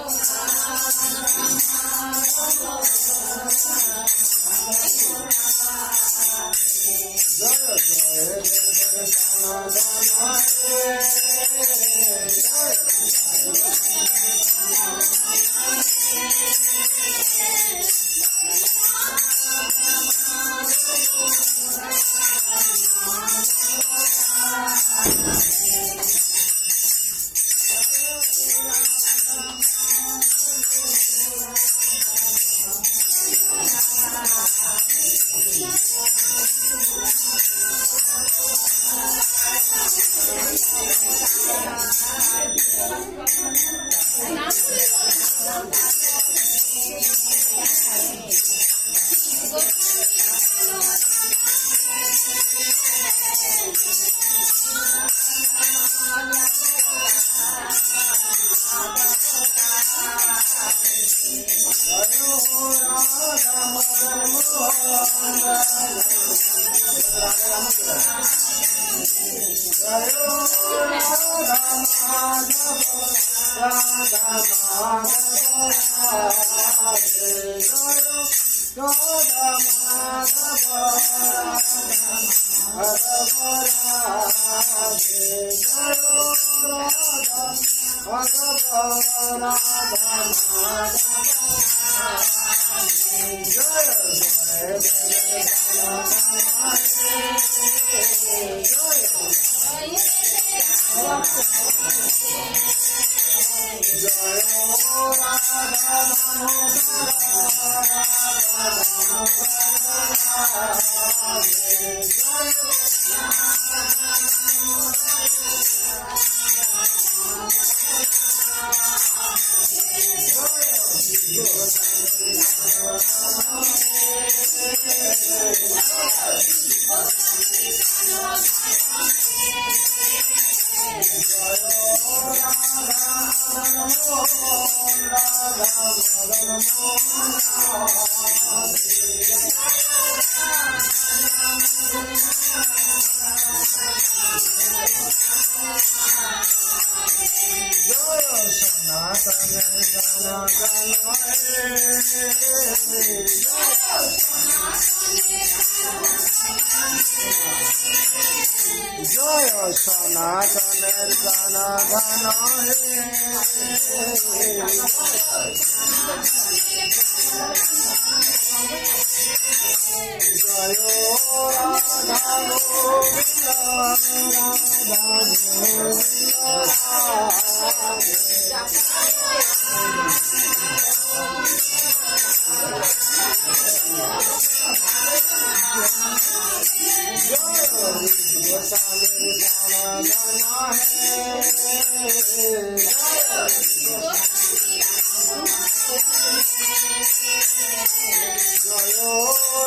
জয়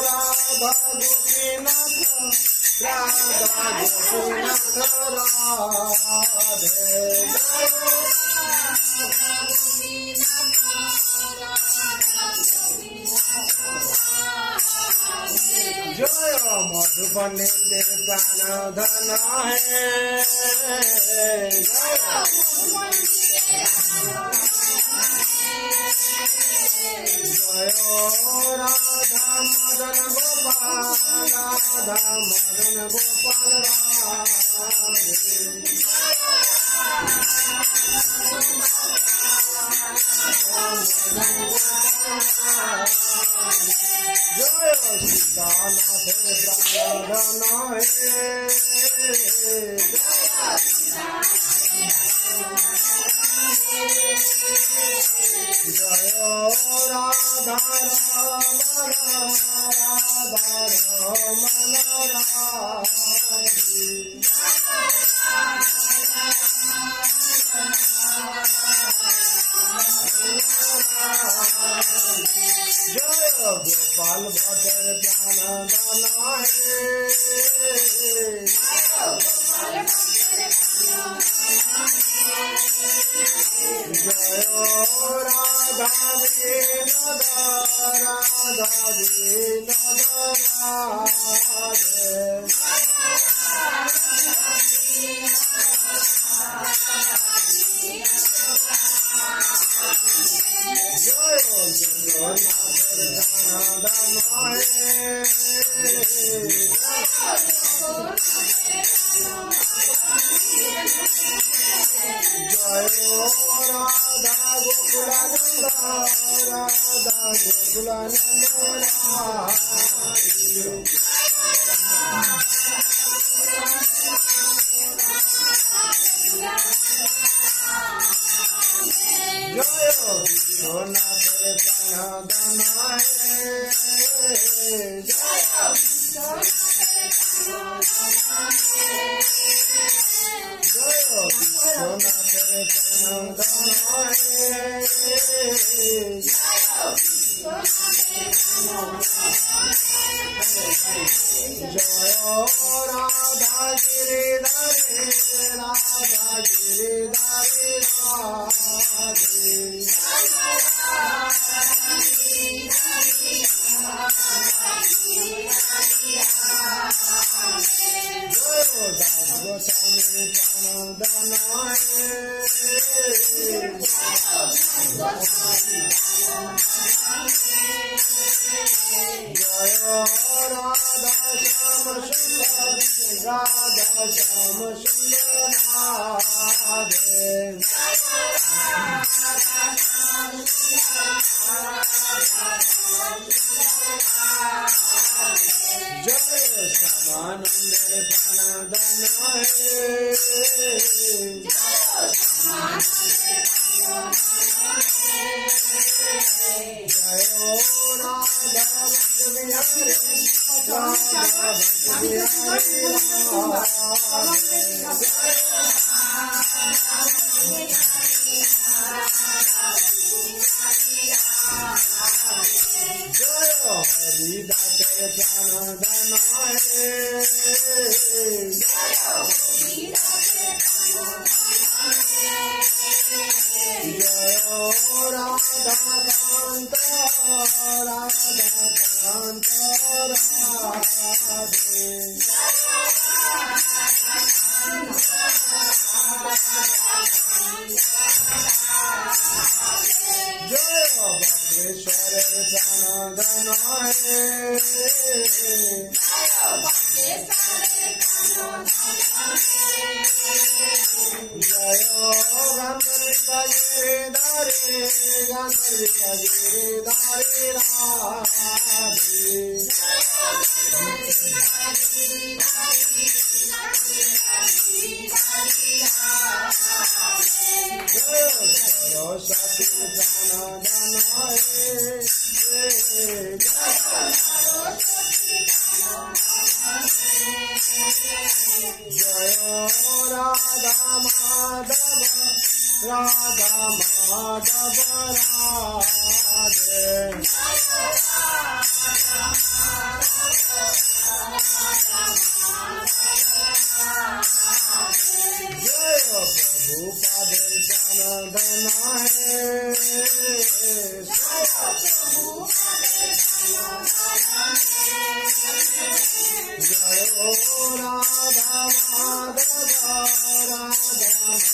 রাধা গোপীনাথ রাধা গোপীনাথ রাধে जय मधुबनी तेरे प्राण धन है जय राधा मदन गोपाल राधा मदन गोपाल राधे जय सीतानाथ प्राण है जय राधा रमन राधे जय गोपाल भट्टर प्राण दाना है जय राधा विनोद राधा विनोद राधे जय राधा गोकुलानंद राधा गोकुलानंद जय विश्वनाथ प्राण दाना है जय विश्वनाथ प्राण दाना है जय राधा गिरिधारी राधा गिरिधारी राधे जय दास गोस्वामी प्राण दाना है जय राधा श्याम सुंदर राधा श्याम सुंदर राधे जय श्यामानंद प्राण दाना है जय राधा भक्त बिहारी राधा भक्त बिहारी जय हरिदास प्राण दाना है जय राधा कांत राधे जय बक्रेश्वर प्राण दाना है जय गंधर्विका गिरिधारी गंधर्विका गिरिधारी राधे जय सरस्वती प्राण दाना है जय राधा माधव राधा माधव राधे जय प्रभु दर्शन धना है जय राधा माधव राधा माधव राधे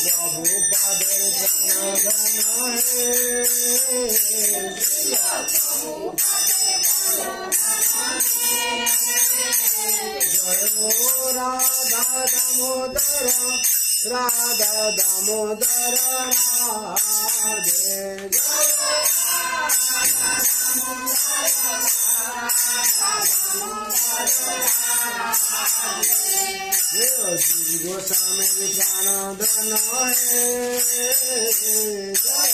प्रभु दर्शन धना है जय राधा दामोदर राधा दामोदर राधे श्री गोस्वामी प्राण धन है जय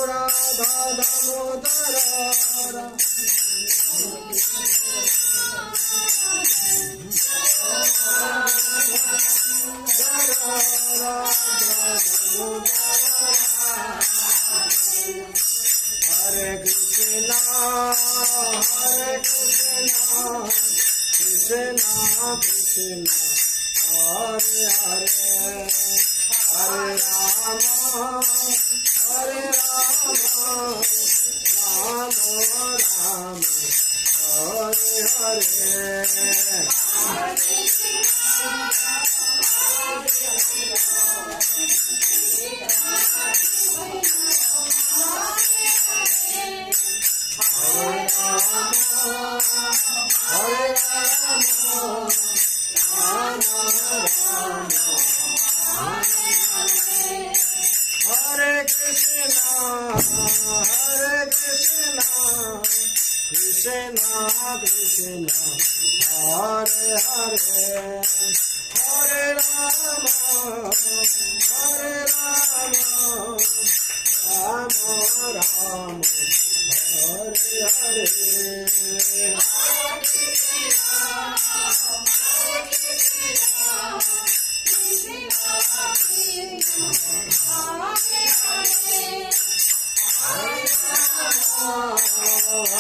राधा दामोदर हरे Krishna Krishna Krishna Hare Hare Hare Ram Ram Ram Hare Hare Hare Krishna Krishna Krishna Hare Hare Hare Ram Ram Ram Hare Hare Hare Krishna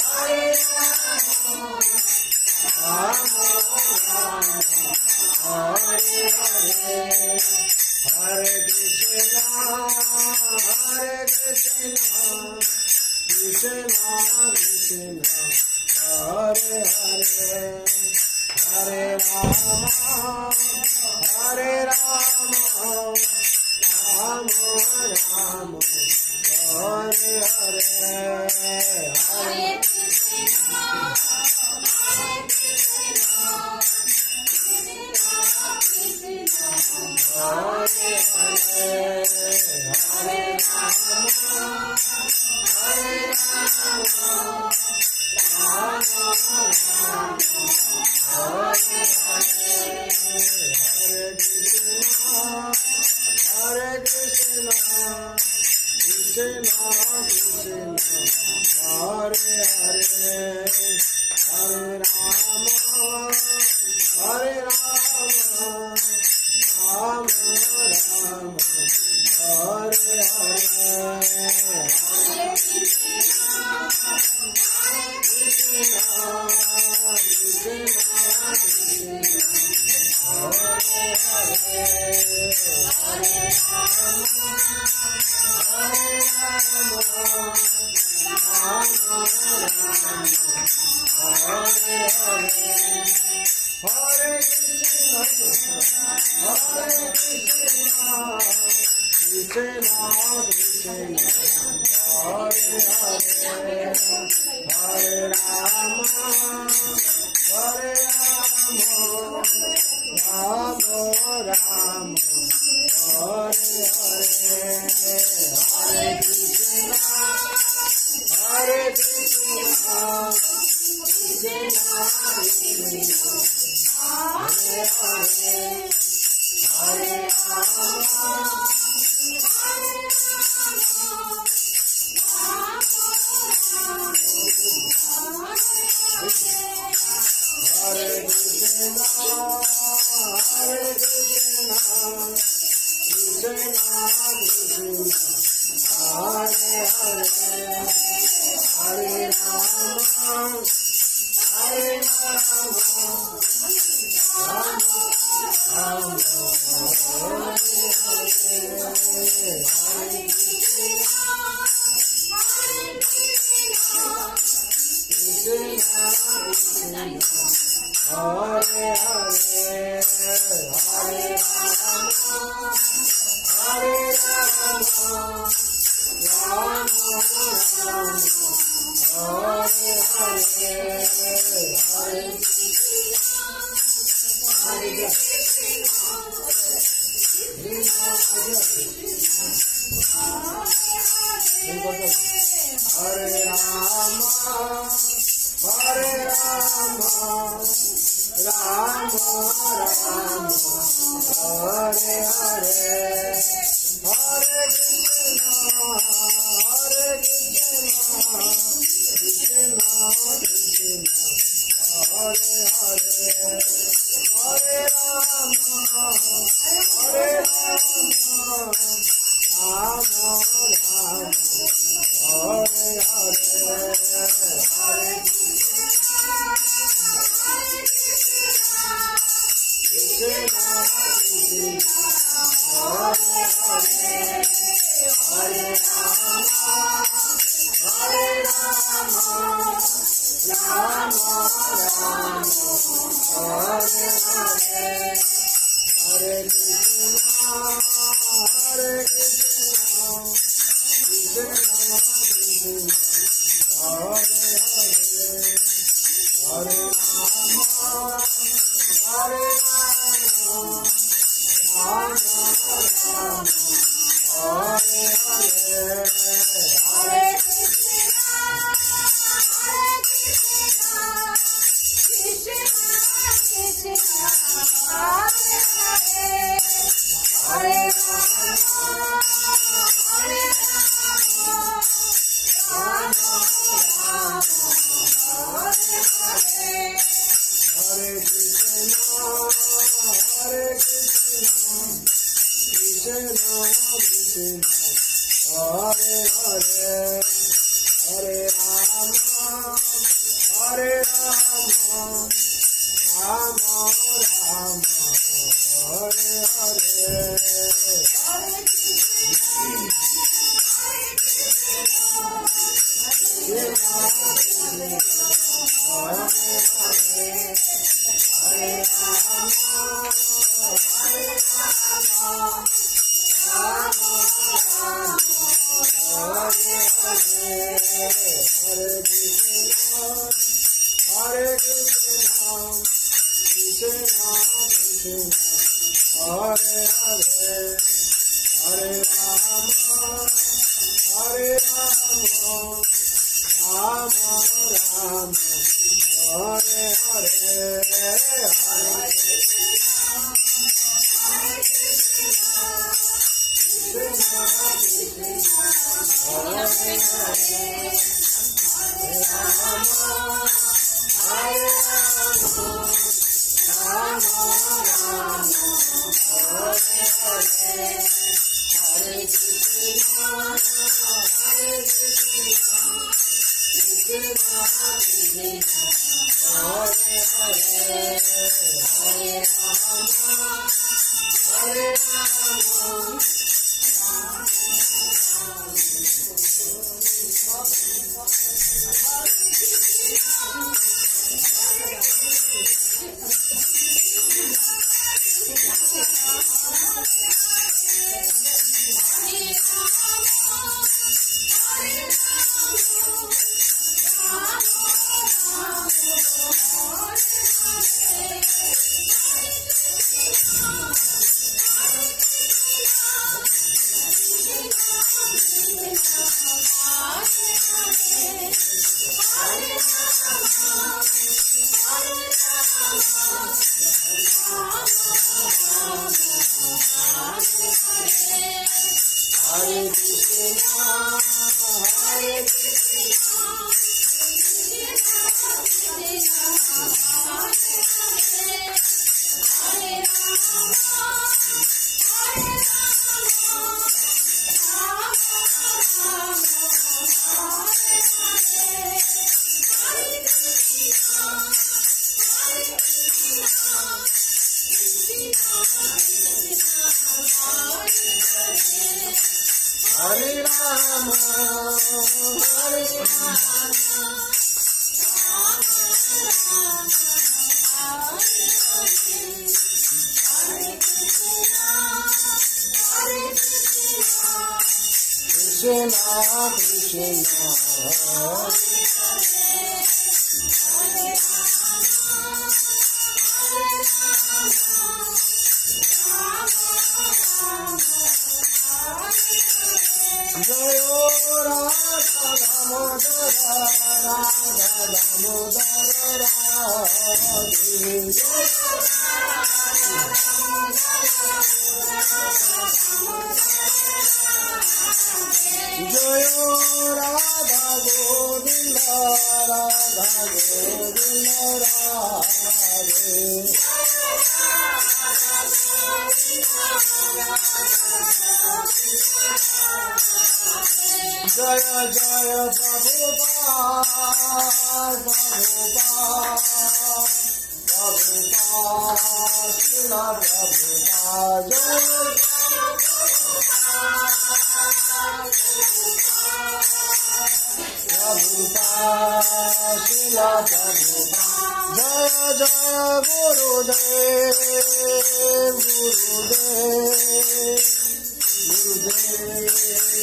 Krishna Krishna Hare Hare Hare Ram Ram Ram Hare Hare Hare Hare Rama, Hare Krishna, Krishna, Jayo Radha Damodara, Radha Damodara, Radhe. Jayo Radha Govinda, Radha Govinda, Radhe. Jaya Jaya Prabhupada, Prabhupada, Prabhupada, Srila Prabhupada, Prabhupada, Srila Prabhupada, Jaya Jaya Gurudev, Gurudev, Gurudev, Gurudev.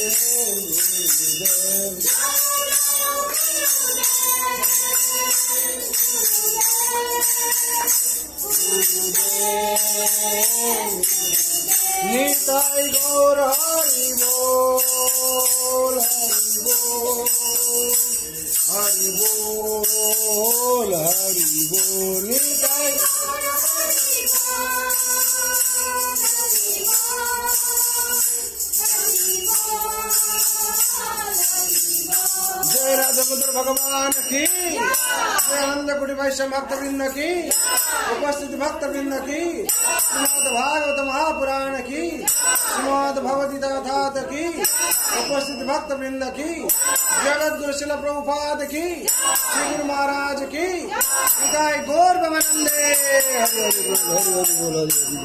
Nitai Gaur Hari Bol, Hari Bol, Hari Bol, Hari Bol, Nitai जय राजपुत्र भगवान की, जय आनंद कुटी वैश्य भक्त वृंद की, उपस्थित भक्त वृंद की, श्रीमद् भागवत महापुराण की, श्रीमद् भगवद्गीता गाथा की, उपस्थित भक्त वृंद की, जगत गुरु श्रील प्रभुपाद की, श्री गुरु महाराज की, गौर प्रेमानंदे। हरि हरि बोल, हरि हरि बोल, हरि हरि बोल।